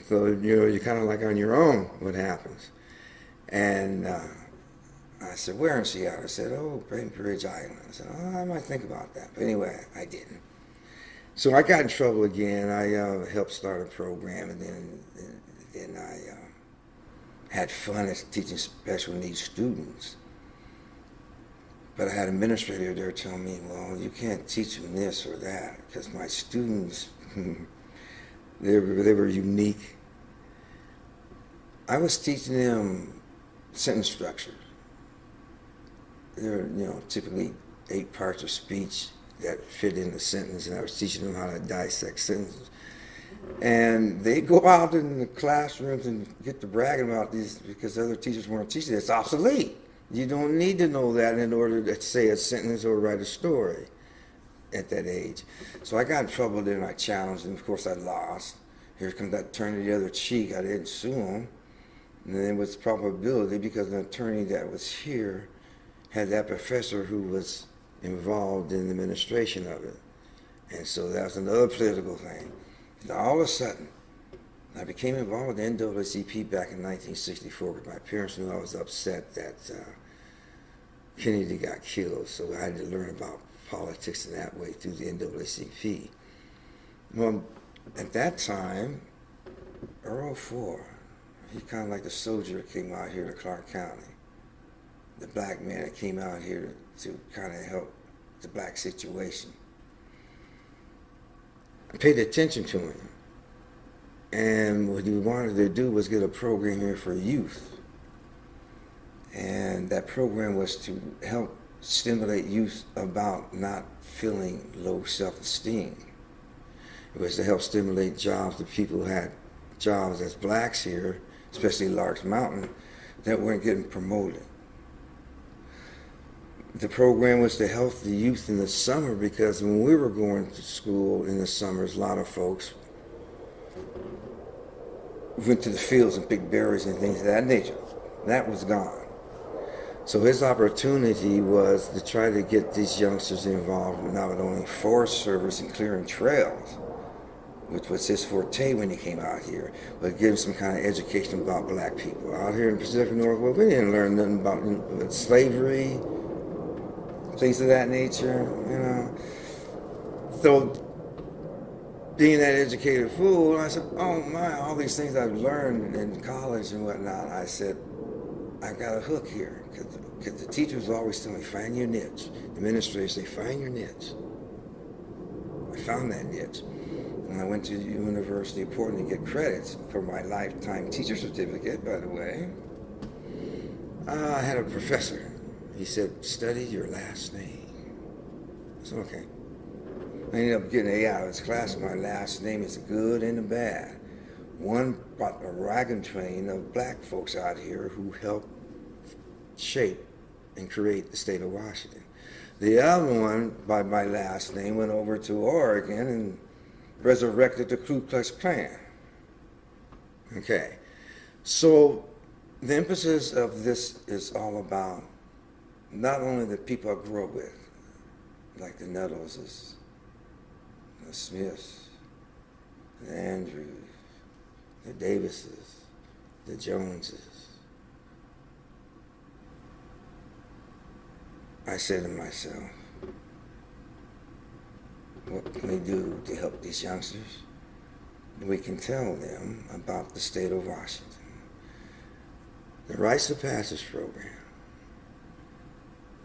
So, you're kind of like on your own what happens. And I said, where in Seattle? I said, oh, Bridge Island. I said, oh, I might think about that. But anyway, I didn't. So I got in trouble again. I helped start a program, and then I had fun as teaching special needs students. But I had an administrator there telling me, well, you can't teach them this or that, because my students, they were unique. I was teaching them sentence structure. There were, typically 8 parts of speech that fit in the sentence, and I was teaching them how to dissect sentences. And they go out in the classrooms and get to bragging about these because other teachers weren't teaching it. It's obsolete. You don't need to know that in order to say a sentence or write a story at that age. So I got in trouble there, and I challenged, and of course I lost. Here comes that turn the other cheek. I didn't sue him. And then with probability, because an attorney that was here had that professor who was involved in the administration of it. And so that was another political thing. And all of a sudden, I became involved with the NAACP back in 1964 because my parents knew I was upset that Kennedy got killed. So I had to learn about politics in that way through the NAACP. Well, at that time, Earl Ford, he kind of like the soldier that came out here to Clark County. The black man that came out here to kind of help the black situation. I paid attention to him. And what he wanted to do was get a program here for youth. And that program was to help stimulate youth about not feeling low self-esteem. It was to help stimulate jobs to people who had jobs as blacks here, especially Larks Mountain, that weren't getting promoted. The program was to help the youth in the summer because when we were going to school in the summers, a lot of folks went to the fields and picked berries and things of that nature. That was gone. So his opportunity was to try to get these youngsters involved with not only Forest Service and clearing trails, which was his forte when he came out here, but give them some kind of education about black people. Out here in the Pacific Northwest, we didn't learn nothing about slavery, things of that nature, So being that educated fool, I said, oh my, all these things I've learned in college and whatnot, I said, I got a hook here. Because the teachers always tell me, find your niche. The administrators say, find your niche. I found that niche. And I went to the University of Portland to get credits for my lifetime teacher certificate, by the way. I had a professor. He said, study your last name. I said, okay. I ended up getting an A out of his class. My last name is the good and the bad. One brought a wagon train of black folks out here who helped shape and create the state of Washington. The other one, by my last name, went over to Oregon and resurrected the Ku Klux Klan. Okay. So the emphasis of this is all about not only the people I grew up with, like the Nettleses, the Smiths, the Andrews, the Davises, the Joneses. I said to myself, what can we do to help these youngsters? We can tell them about the state of Washington. The Rites of Passage program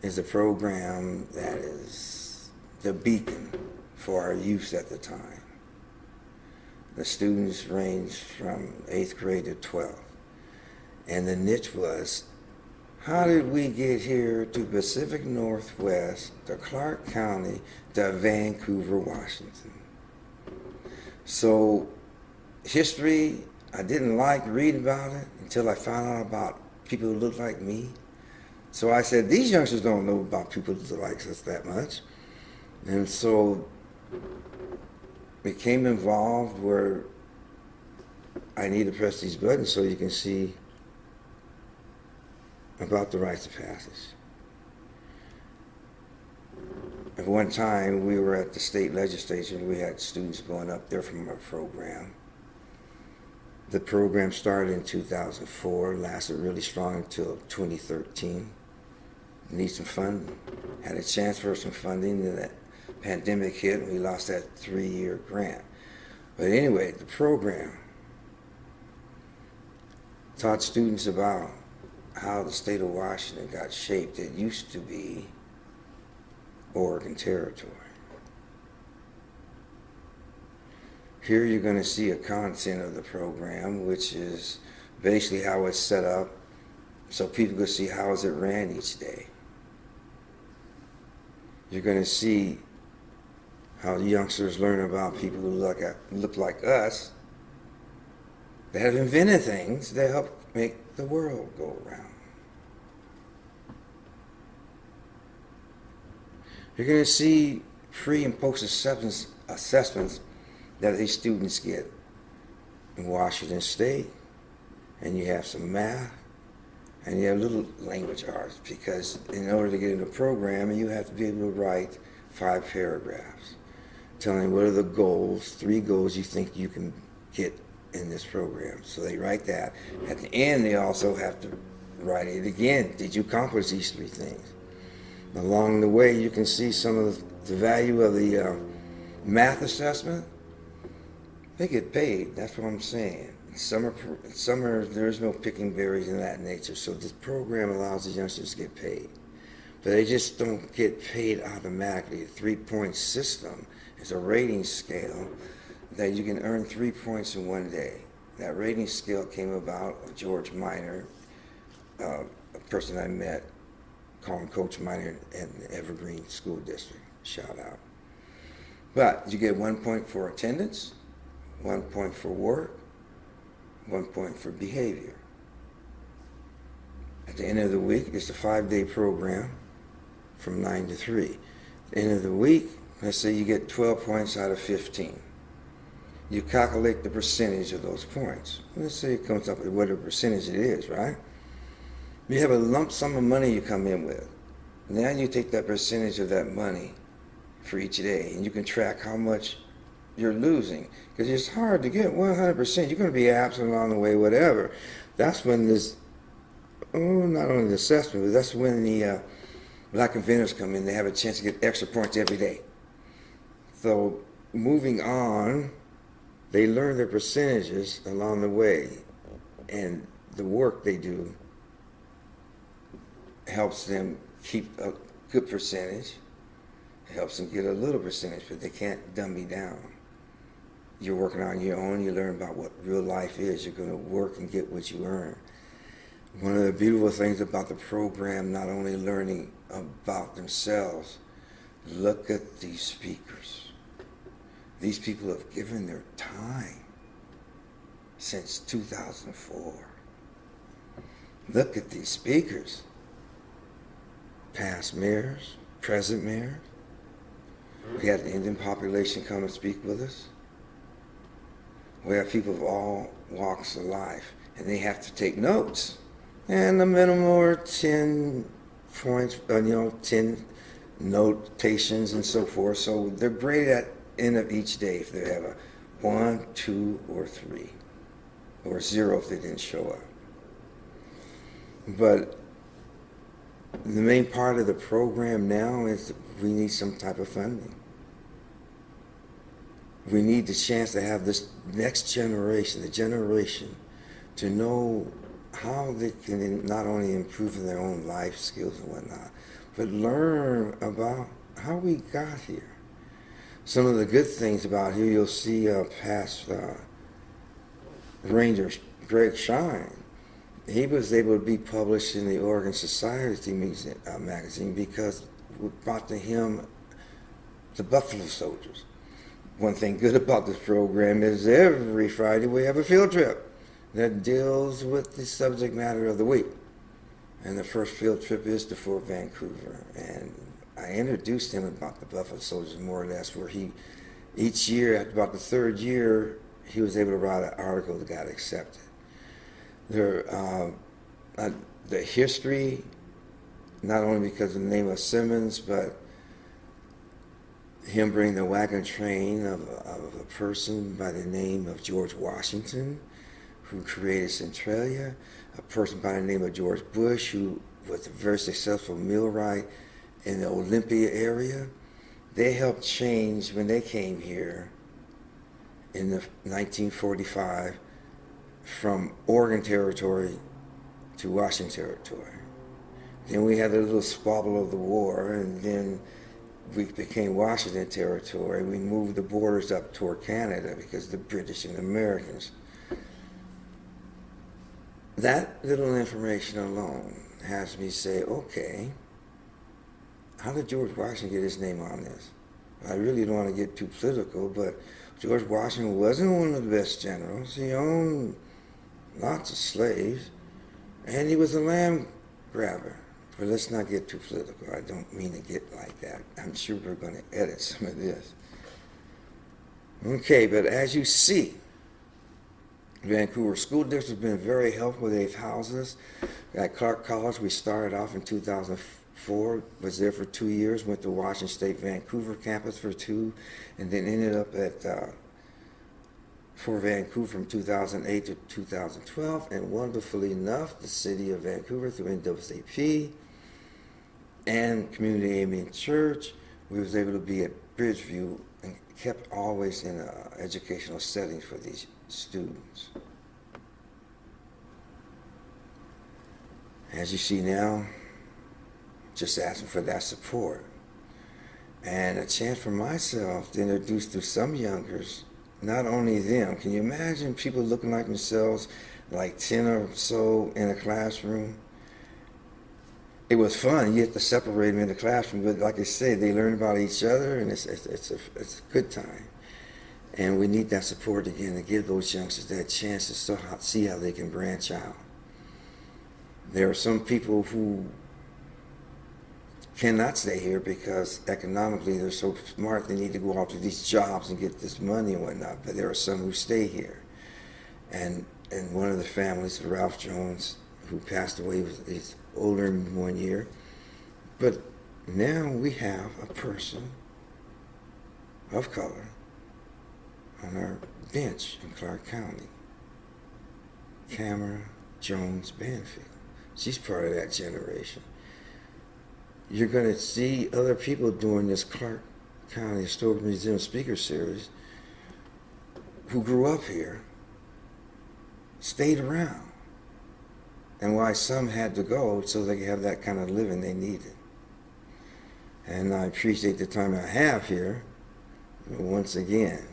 is a program that is the beacon for our youth at the time. The students ranged from 8th grade to 12th. And the niche was, how did we get here to Pacific Northwest, to Clark County, to Vancouver, Washington? So history, I didn't like reading about it until I found out about people who looked like me. So I said, these youngsters don't know about people who look like us that much. And so became involved where I need to press these buttons so you can see about the rites of passage. At one time, we were at the state legislature. We had students going up there from our program. The program started in 2004, lasted really strong until 2013. Need some funding. Had a chance for some funding, then that pandemic hit, and we lost that 3-year grant. But anyway, the program taught students about how the state of Washington got shaped. It used to be Oregon territory. Here you're going to see a content of the program, which is basically how it's set up, so people can see how is it ran each day. You're going to see how youngsters learn about people who look like us, that have invented things that help make the world go around. You're going to see pre and post assessments that these students get in Washington State, and you have some math, and you have little language arts, because in order to get into the program, you have to be able to write 5 paragraphs telling what are the goals, 3 goals you think you can get in this program. So they write that. At the end, they also have to write it again. Did you accomplish these 3 things? Along the way, you can see some of the value of the math assessment. They get paid, that's what I'm saying. Summer, there's no picking berries in that nature, so this program allows the youngsters to get paid. But they just don't get paid automatically. The 3-point system is a rating scale that you can earn 3 points in one day. That rating scale came about of George Miner, a person I met, called him Coach Miner in the Evergreen School District. Shout out. But you get 1 point for attendance, 1 point for work, 1 point for behavior. At the end of the week, it's a 5-day program from 9 to 3. At the end of the week, let's say you get 12 points out of 15. You calculate the percentage of those points. Let's say it comes up with whatever percentage it is, right? You have a lump sum of money you come in with. Now you take that percentage of that money for each day, and you can track how much you're losing. Because it's hard to get 100%. You're going to be absent along the way, whatever. That's when this, not only the assessment, but that's when the black inventors come in. They have a chance to get extra points every day. So moving on, they learn their percentages along the way, and the work they do helps them keep a good percentage. It helps them get a little percentage, but they can't dumb me down. You're working on your own. You learn about what real life is. You're going to work and get what you earn. One of the beautiful things about the program, not only learning about themselves, look at these speakers. These people have given their time since 2004. Look at these speakers. Past mayors, present mayors. We had the Indian population come and speak with us. We have people of all walks of life, and they have to take notes. And the minimum are 10 points, 10 notations and so forth. So they're graded at the end of each day if they have a 1, 2, or 3, or 0 if they didn't show up. But the main part of the program now is we need some type of funding. We need the chance to have this next generation, the generation, to know how they can not only improve in their own life skills and whatnot, but learn about how we got here. Some of the good things about here, you'll see past Ranger Greg Shine. He was able to be published in the Oregon Society magazine because we brought to him the Buffalo Soldiers. One thing good about this program is every Friday we have a field trip that deals with the subject matter of the week. And the first field trip is to Fort Vancouver. And I introduced him about the Buffalo Soldiers more or less, where he, each year, at about the 3rd year, he was able to write an article that got accepted. the history, not only because of the name of Simmons, but him bringing the wagon train of a person by the name of George Washington, who created Centralia, a person by the name of George Bush, who was a very successful millwright in the Olympia area. They helped change when they came here in the 1945 from Oregon Territory to Washington Territory. Then we had a little squabble of the war, and then we became Washington Territory. We moved the borders up toward Canada because the British and Americans. That little information alone has me say, okay, how did George Washington get his name on this? I really don't want to get too political, but George Washington wasn't one of the best generals. He owned lots of slaves, and he was a land grabber. But let's not get too political. I don't mean to get like that. I'm sure we're going to edit some of this. Okay, but as you see, Vancouver School District has been very helpful. They've housed us. At Clark College, we started off in 2004, was there for 2 years, went to Washington State Vancouver campus for 2, and then ended up at Fort Vancouver from 2008 to 2012. And wonderfully enough, the city of Vancouver through NAACP and Community Amen Church, we was able to be at Bridgeview and kept always in an educational setting for these students. As you see now, just asking for that support and a chance for myself to introduce to some youngers, not only them. Can you imagine people looking like themselves, like 10 or so in a classroom? It was fun. You have to separate them in the classroom, but like I said, they learn about each other, and it's a good time. And we need that support again to give those youngsters that chance to see how they can branch out. There are some people who cannot stay here because economically they're so smart they need to go out to these jobs and get this money and whatnot, but there are some who stay here. And one of the families, Ralph Jones, who passed away, he's older than 1 year, but now we have a person of color on our bench in Clark County, Camera Jones Banfield. She's part of that generation. You're going to see other people doing this Clark County Historical Museum Speaker Series who grew up here, stayed around, and why some had to go so they could have that kind of living they needed. And I appreciate the time I have here, once again,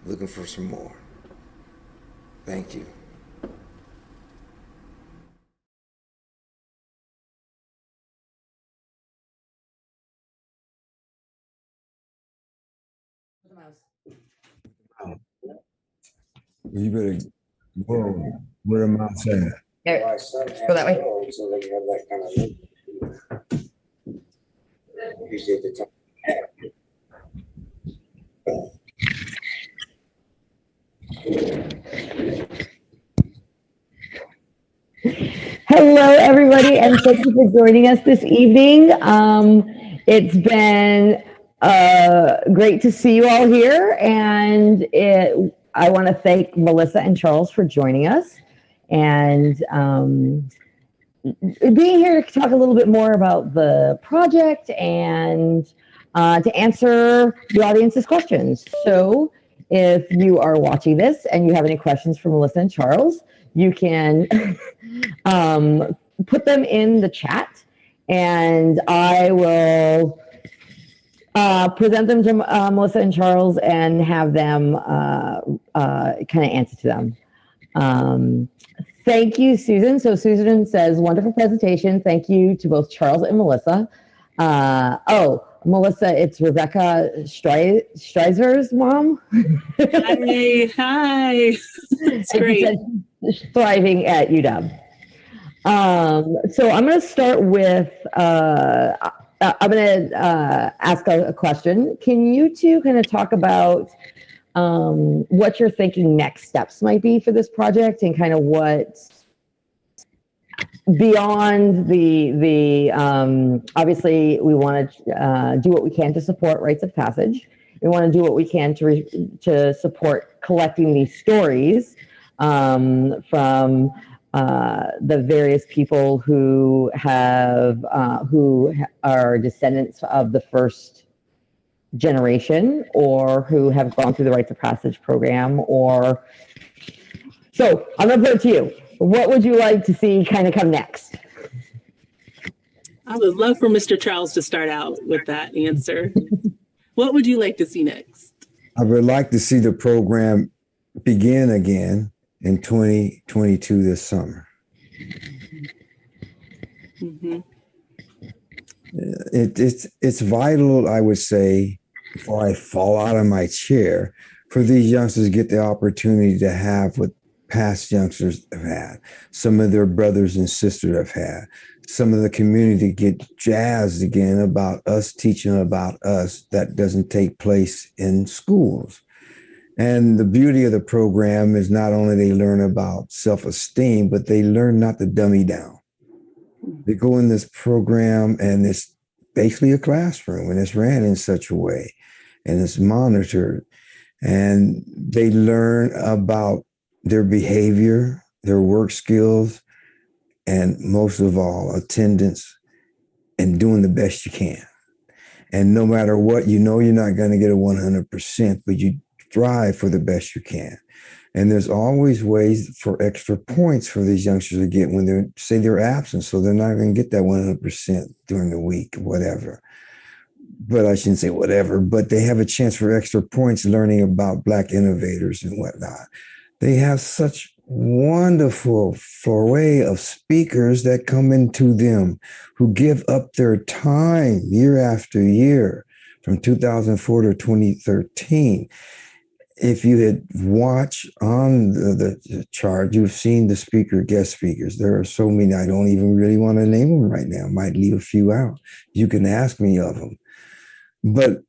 looking for some more. Thank you. You better go. What am I saying? Here, go that way. So they can have that kind of living. Appreciate the time. Hello, everybody, and thank you for joining us this evening. It's been great to see you all here, and I want to thank Melissa and Charles for joining us and being here to talk a little bit more about the project and to answer the audience's questions. So if you are watching this and you have any questions for Melissa and Charles, you can put them in the chat, and I will present them to Melissa and Charles and have them kind of answer to them. Thank you, Susan. So Susan says, wonderful presentation. Thank you to both Charles and Melissa. Melissa, it's Rebecca Streizer's mom. Hi. It's great. Thriving at UW. So I'm going to start with, I'm going to ask a question. Can you two kind of talk about what you're thinking next steps might be for this project and kind of what beyond the obviously we want to do what we can to support rites of passage. We want to do what we can to support collecting these stories from the various people who are descendants of the first generation, or who have gone through the rites of passage program. Or so I'm going to put it to you. What would you like to see kind of come next? I would love for Mr. Charles to start out with that answer. What would you like to see next? I would like to see the program begin again in 2022 this summer. Mm-hmm. It's vital, I would say, before I fall out of my chair, for these youngsters to get the opportunity to have what past youngsters have had, some of their brothers and sisters have had, some of the community get jazzed again about us teaching about us. That doesn't take place in schools. And the beauty of the program is not only they learn about self-esteem, but they learn not to dummy down. They go in this program and it's basically a classroom, and it's ran in such a way, and it's monitored, and they learn about their behavior, their work skills, and most of all, attendance and doing the best you can. And no matter what, you know you're not going to get a 100%, but you strive for the best you can. And there's always ways for extra points for these youngsters to get when they're absent, so they're not going to get that 100% during the week, whatever. But I shouldn't say whatever, but they have a chance for extra points learning about Black innovators and whatnot. They have such wonderful foray of speakers that come into them who give up their time year after year from 2004 to 2013. If you had watched on the chart, you've seen the guest speakers. There are so many, I don't even really want to name them right now. Might leave a few out. You can ask me of them. But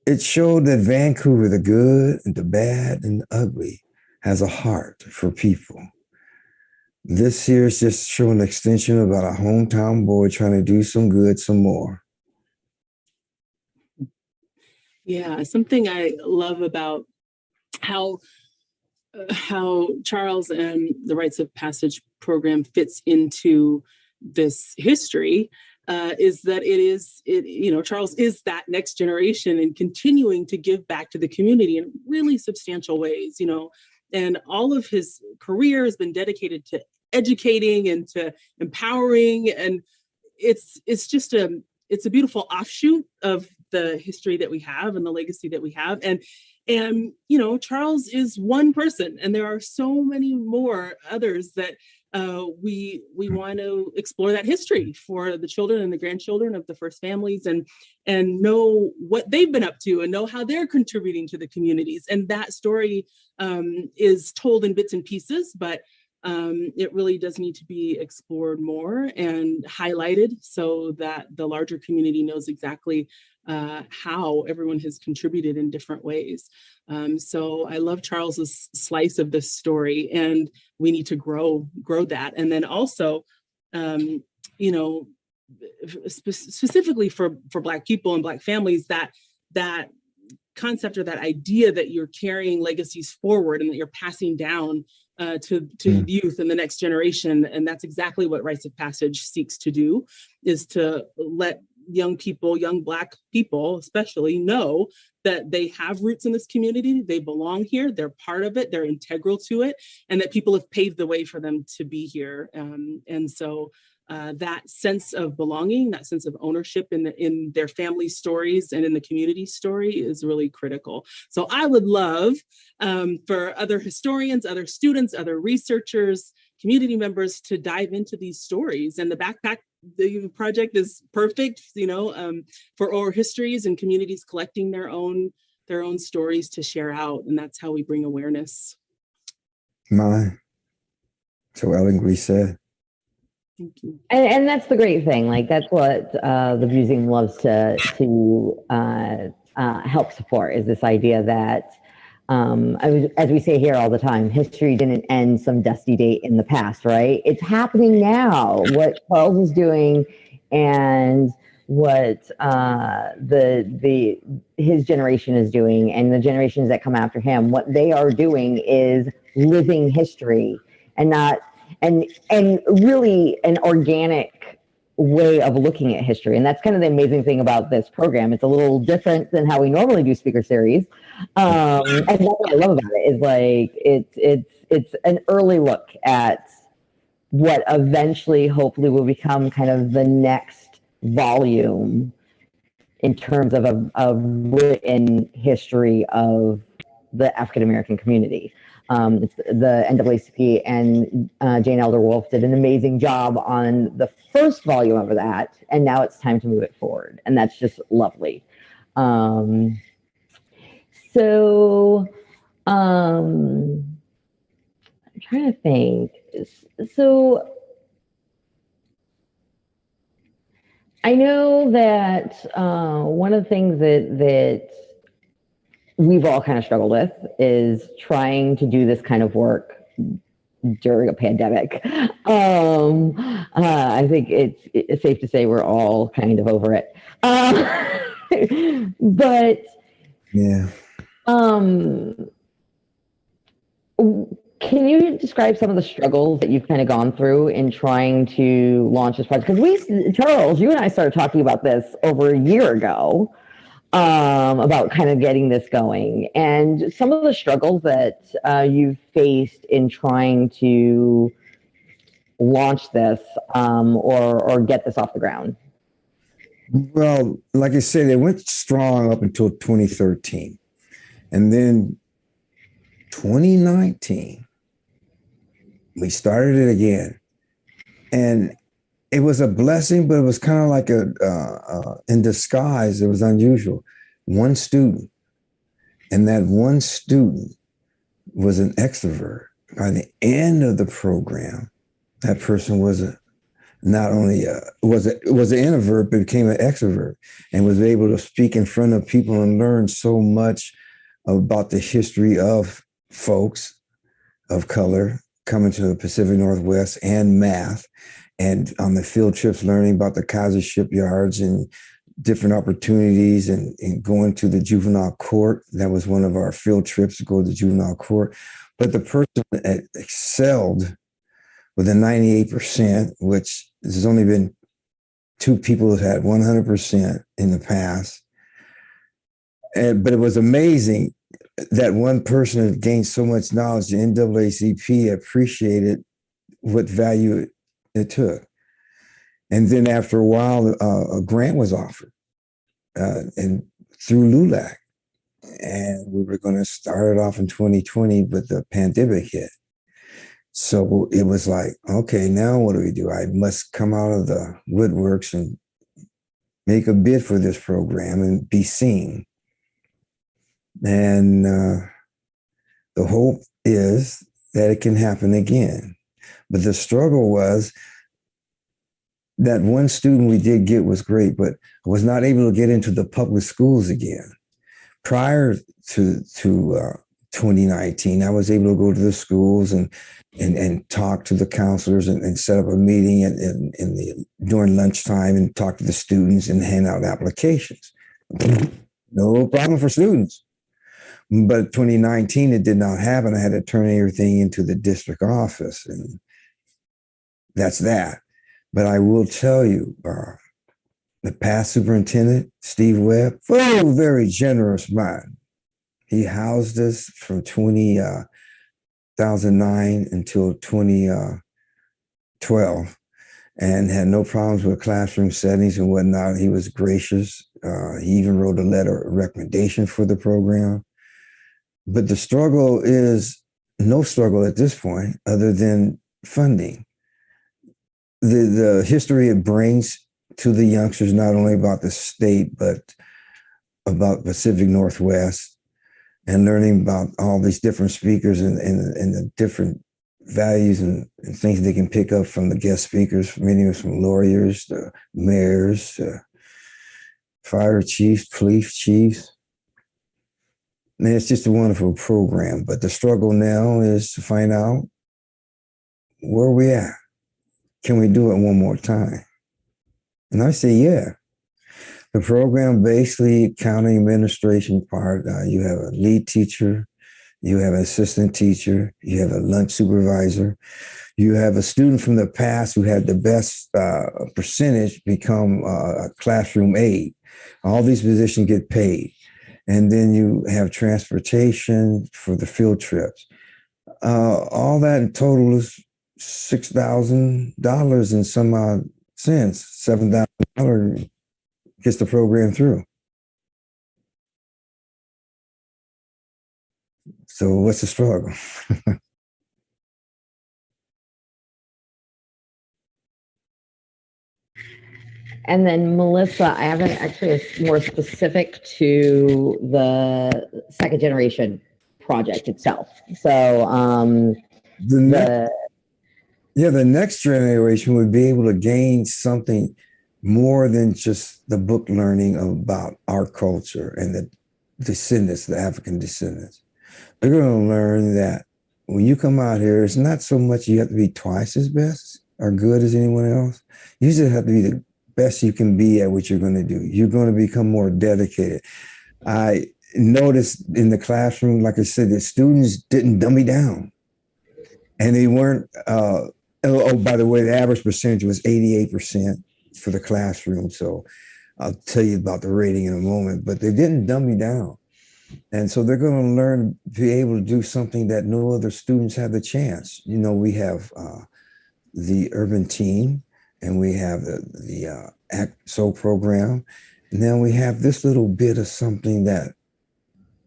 it showed that Vancouver, the good and the bad and the ugly, has a heart for people. This here is just showing an extension about a hometown boy trying to do some good, some more. Yeah, something I love about how Charles and the Rites of Passage program fits into this history is that Charles is that next generation and continuing to give back to the community in really substantial ways, and all of his career has been dedicated to educating and to empowering, and it's a beautiful offshoot of the history that we have and the legacy that we have. And Charles is one person, and there are so many more others that we want to explore that history for the children and the grandchildren of the first families, and know what they've been up to and know how they're contributing to the communities. And that story is told in bits and pieces, but it really does need to be explored more and highlighted so that the larger community knows exactly how everyone has contributed in different ways. So I love Charles's slice of this story, and we need to grow that. And then also, specifically for Black people and Black families, that concept or that idea that you're carrying legacies forward and that you're passing down to youth and the next generation. And that's exactly what Rites of Passage seeks to do, is to let young Black people especially, know that they have roots in this community, they belong here, they're part of it, they're integral to it, and that people have paved the way for them to be here. And so that sense of belonging, that sense of ownership in their family stories and in the community story is really critical. So I would love for other historians, other students, other researchers, community members to dive into these stories. And the Backpack project is perfect, for oral histories and communities collecting their own stories to share out. And that's how we bring awareness. So elegantly said. Thank you. And that's the great thing. Like, that's what the museum loves to help support, is this idea that as we say here all the time, history didn't end some dusty date in the past, right? It's happening now. What Charles is doing and what his generation is doing, and the generations that come after him, what they are doing is living history, and not and really an organic way of looking at history. And that's kind of the amazing thing about this program. It's a little different than how we normally do speaker series. And that's what I love about it, is like it's an early look at what eventually hopefully will become kind of the next volume in terms of a written history of the African American community. It's the NAACP and Jane Elder Wolf did an amazing job on the first volume of that, and now it's time to move it forward, and that's just lovely. I'm trying to think. So I know that one of the things that we've all kind of struggled with is trying to do this kind of work during a pandemic. I think it's safe to say we're all kind of over it. But yeah. Can you describe some of the struggles that you've kind of gone through in trying to launch this project? Because Charles, you and I started talking about this over a year ago, about kind of getting this going, and some of the struggles that you've faced in trying to launch this or get this off the ground. Well, like I said, it went strong up until 2013. And then 2019, we started it again. And it was a blessing, but it was kind of like in disguise. It was unusual. One student, and that one student was an extrovert. By the end of the program, that person was not only was an introvert, but became an extrovert, and was able to speak in front of people and learn so much about the history of folks of color coming to the Pacific Northwest, and math, and on the field trips learning about the Kaiser shipyards and different opportunities, and going to the juvenile court. That was one of our field trips, to go to the juvenile court. But the person that excelled with a 98%, which there's only been 2 people that had 100% in the past. But it was amazing that one person had gained so much knowledge. The NAACP appreciated what value it took. And then after a while, a grant was offered and through LULAC. And we were going to start it off in 2020, but the pandemic hit. So it was like, okay, now what do we do? I must come out of the woodworks and make a bid for this program and be seen. And the hope is that it can happen again. But the struggle was that one student we did get was great, but I was not able to get into the public schools again. Prior to 2019, I was able to go to the schools and talk to the counselors and set up a meeting during lunchtime and talk to the students and hand out applications. No problem for students. But 2019, it did not happen. I had to turn everything into the district office, and that's that. But I will tell you, the past superintendent, Steve Webb, very generous man. He housed us from 2009 until 2012 and had no problems with classroom settings and whatnot. He was gracious. He even wrote a letter of recommendation for the program. But the struggle is no struggle at this point other than funding. The history it brings to the youngsters, not only about the state, but about Pacific Northwest, and learning about all these different speakers and the different values and things they can pick up from the guest speakers, many from lawyers, to mayors, to fire chiefs, police chiefs. And it's just a wonderful program. But the struggle now is to find out where we at. Can we do it one more time? And I say, yeah. The program basically, county administration part, you have a lead teacher, you have an assistant teacher, you have a lunch supervisor, you have a student from the past who had the best percentage become a classroom aide. All these positions get paid. And then you have transportation for the field trips. All that in total is $6,000 and some odd cents, $7,000 gets the program through. So what's the struggle? And then Melissa, I have actually more specific to the second generation project itself. So the next generation would be able to gain something more than just the book learning about our culture and the descendants, the African descendants. They're going to learn that when you come out here, it's not so much you have to be twice as best or good as anyone else. You just have to be the best you can be at what you're going to do. You're going to become more dedicated. I noticed in the classroom, like I said, the students didn't dummy down. And they weren't, oh, by the way, the average percentage was 88% for the classroom. So I'll tell you about the rating in a moment, but they didn't dummy down. And so they're going to learn to be able to do something that no other students have the chance. You know, we have the urban team, and we have the ACT-SO program. And then we have this little bit of something that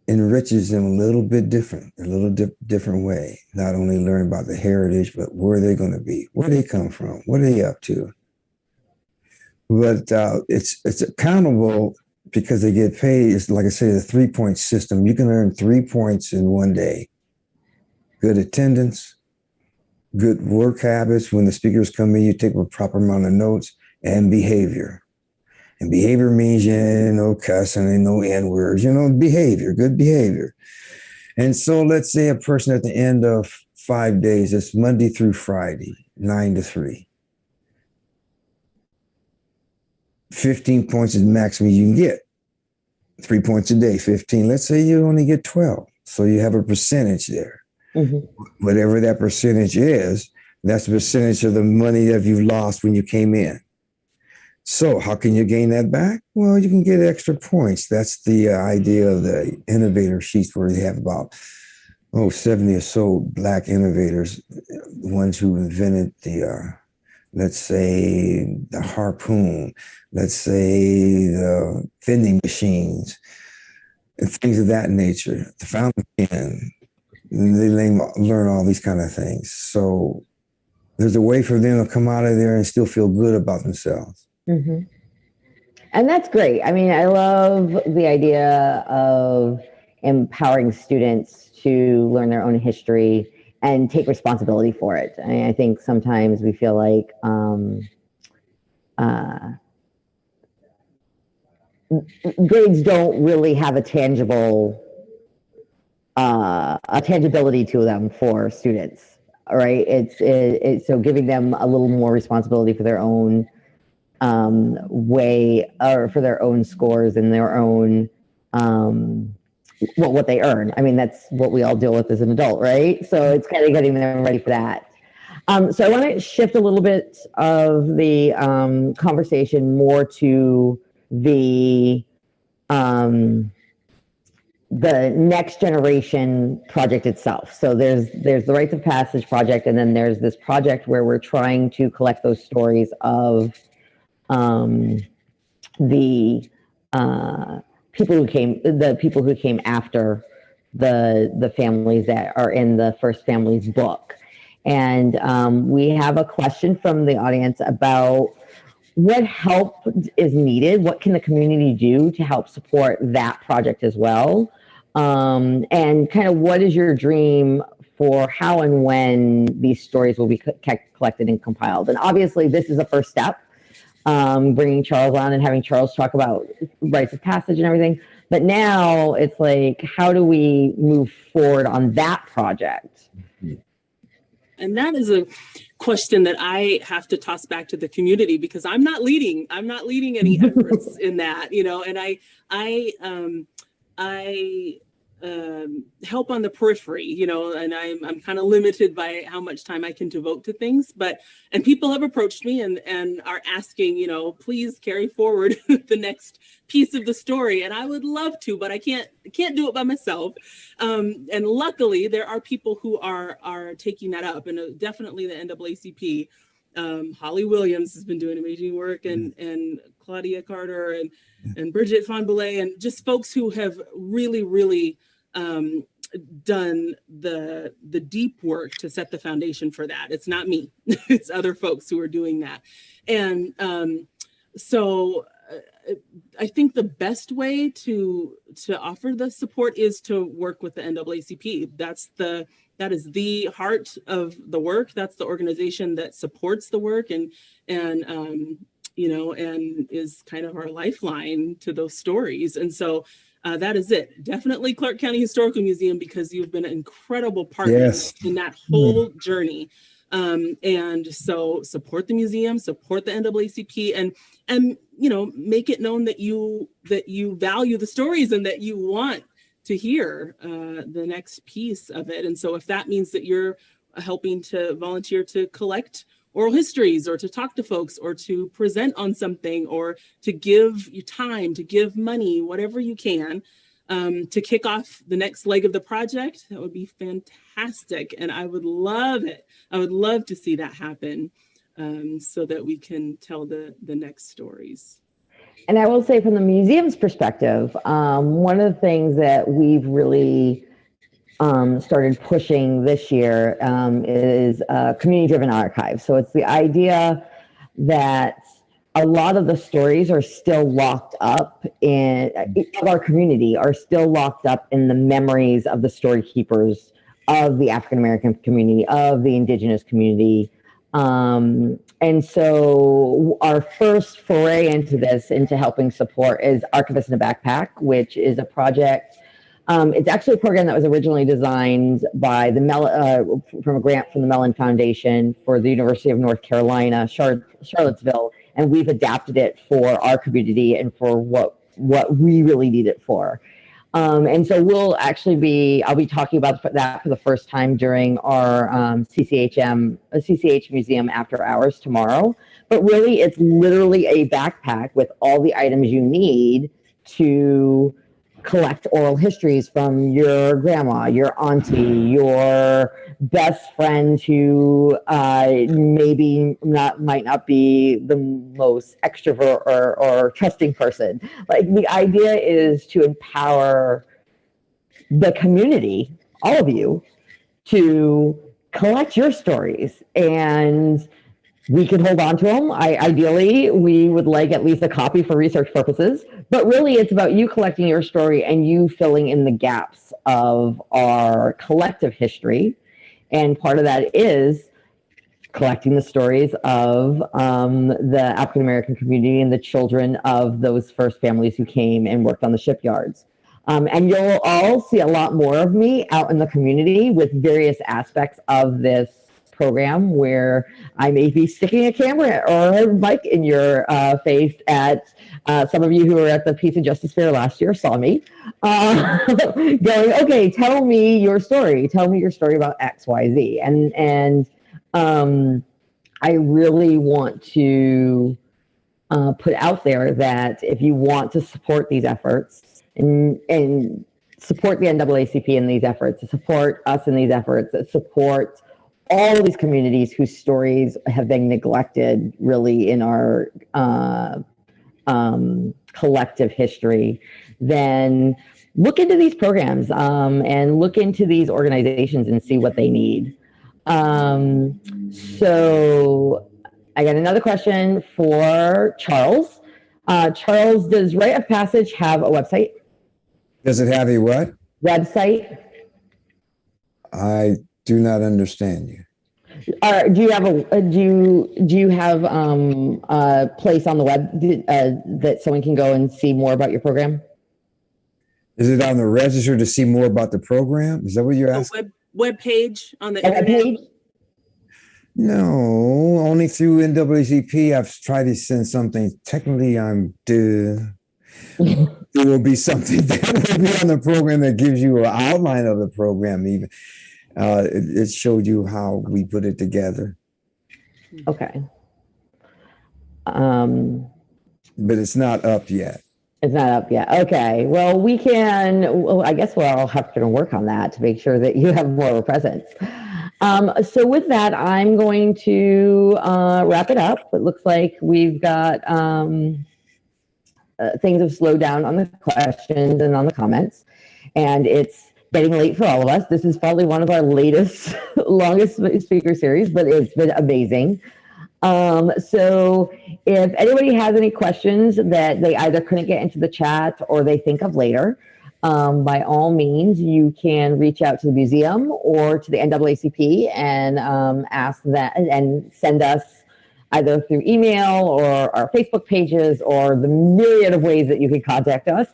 enriches them a little bit different, a little different way. Not only learn about the heritage, but where they're going to be, where they come from, what are they up to. But it's accountable because they get paid. It's like I say, the 3-point system. You can earn 3 points in one day. Good attendance, good work habits. When the speakers come in, you take a proper amount of notes, and behavior. And behavior means, no cussing and no N-words, behavior, good behavior. And so let's say a person at the end of 5 days, it's Monday through Friday, 9 to 3. 15 points is the maximum you can get. 3 points a day, 15. Let's say you only get 12. So you have a percentage there. Mm-hmm. Whatever that percentage is, that's the percentage of the money that you've lost when you came in. So how can you gain that back? Well, you can get extra points. That's the idea of the innovator sheets, where you have about 70 or so Black innovators, the ones who invented the, let's say, the harpoon, let's say the vending machines, and things of that nature, the fountain pen. They learn all these kind of things. So there's a way for them to come out of there and still feel good about themselves. Mm-hmm. And that's great. I mean, I love the idea of empowering students to learn their own history and take responsibility for it. I think sometimes we feel like grades don't really have a tangibility to them for students. All right, it's so giving them a little more responsibility for their own way, or for their own scores and their own what they earn. I mean, that's what we all deal with as an adult, right? So it's kind of getting them ready for that. So I want to shift a little bit of the conversation more to the next generation project itself. So there's the Rites of Passage project, and then there's this project where we're trying to collect those stories of the people who came after the families that are in the First Families book. And we have a question from the audience about what help is needed. What can the community do to help support that project as well? And kind of what is your dream for how and when these stories will be collected and compiled? And obviously this is a first step, bringing Charles on and having Charles talk about Rites of Passage and everything. But now it's like, how do we move forward on that project? And that is a question that I have to toss back to the community, because I'm not leading any efforts in that, you know, and I help on the periphery, you know, and I'm kind of limited by how much time I can devote to things, and people have approached me and are asking, you know, please carry forward the next piece of the story. And I would love to, but I can't do it by myself. And luckily there are people who are taking that up, and definitely the NAACP. Holly Williams has been doing amazing work, and Claudia Carter and Bridget Fonboulet, and just folks who have really done the deep work to set the foundation for that. It's not me, it's other folks who are doing that. And so I think the best way to offer the support is to work with the NAACP. That is the heart of the work. That's the organization that supports the work and you know, and is kind of our lifeline to those stories. And so that is it. Definitely Clark County Historical Museum, because you've been an incredible partner in that whole journey. And so support the museum, support the NAACP, and you know, make it known that you value the stories and that you want to hear the next piece of it. And so if that means that you're helping to volunteer to collect oral histories, or to talk to folks, or to present on something, or to give you time, to give money, whatever you can, to kick off the next leg of the project, that would be fantastic. And I would love it. I would love to see that happen, so that we can tell the next stories. And I will say, from the museum's perspective, one of the things that we've really started pushing this year is community-driven archives. So it's the idea that a lot of the stories are still locked up in our community, are still locked up in the memories of the story keepers, of the African-American community, of the Indigenous community. And so our first foray into this, into helping support, is Archivist in a Backpack, which is a project. It's actually a program that was originally designed by from a grant from the Mellon Foundation for the University of North Carolina, Charlottesville, and we've adapted it for our community and for what we really need it for. And so I'll be talking about that for the first time during our CCH Museum After Hours tomorrow. But really, it's literally a backpack with all the items you need to collect oral histories from your grandma, your auntie, your best friend who might not be the most extrovert or trusting person. Like, the idea is to empower the community, all of you, to collect your stories, and we can hold on to them. Ideally, we would like at least a copy for research purposes, but really it's about you collecting your story and you filling in the gaps of our collective history. And part of that is collecting the stories of the African-American community and the children of those first families who came and worked on the shipyards. And you'll all see a lot more of me out in the community with various aspects of this program, where I may be sticking a camera or a mic in your face at some of you who were at the Peace and Justice Fair last year saw me going, okay, tell me your story. Tell me your story about X, Y, Z. And I really want to put out there that if you want to support these efforts and support the NAACP in these efforts, support us in these efforts, support all of these communities whose stories have been neglected really in our collective history, then look into these programs and look into these organizations and see what they need. So I got another question for Charles. Charles, does Rite of Passage have a website? Does it have a what? Website? I do not understand you. Do you have a place on the web that someone can go and see more about your program? Is it on the register to see more about the program? Is that what you're asking? Web page on the A web internet. page? No, only through NAACP. I've tried to send something. Technically, there will be something that will be on the program that gives you an outline of the program. Even it showed you how we put it together. Okay. But it's not up yet. It's not up yet. Okay. Well, I guess we'll all have to work on that to make sure that you have more of a presence. So with that, I'm going to wrap it up. It looks like we've got things have slowed down on the questions and on the comments, and it's getting late for all of us. This is probably one of our latest, longest speaker series, but it's been amazing. So if anybody has any questions that they either couldn't get into the chat or they think of later, by all means, you can reach out to the museum or to the NAACP and ask that and send us either through email or our Facebook pages or the myriad of ways that you can contact us.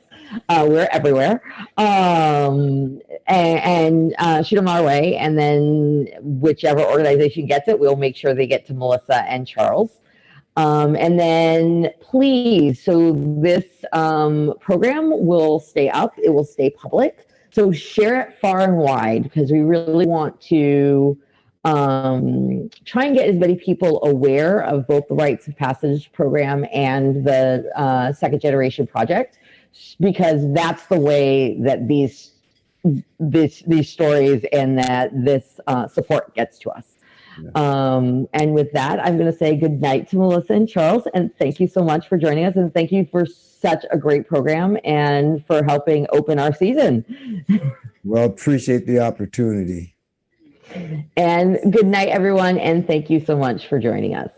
We're everywhere. And shoot them our way. And then whichever organization gets it, we'll make sure they get to Melissa and Charles. And then please, so this program will stay up. It will stay public. So share it far and wide because we really want to try and get as many people aware of both the Rites of Passage program and the Second Generation Project, because that's the way that these stories and that this support gets to us. And with that, I'm going to say good night to Melissa and Charles, and thank you so much for joining us, and thank you for such a great program and for helping open our season. Well, appreciate the opportunity. And good night, everyone, and thank you so much for joining us.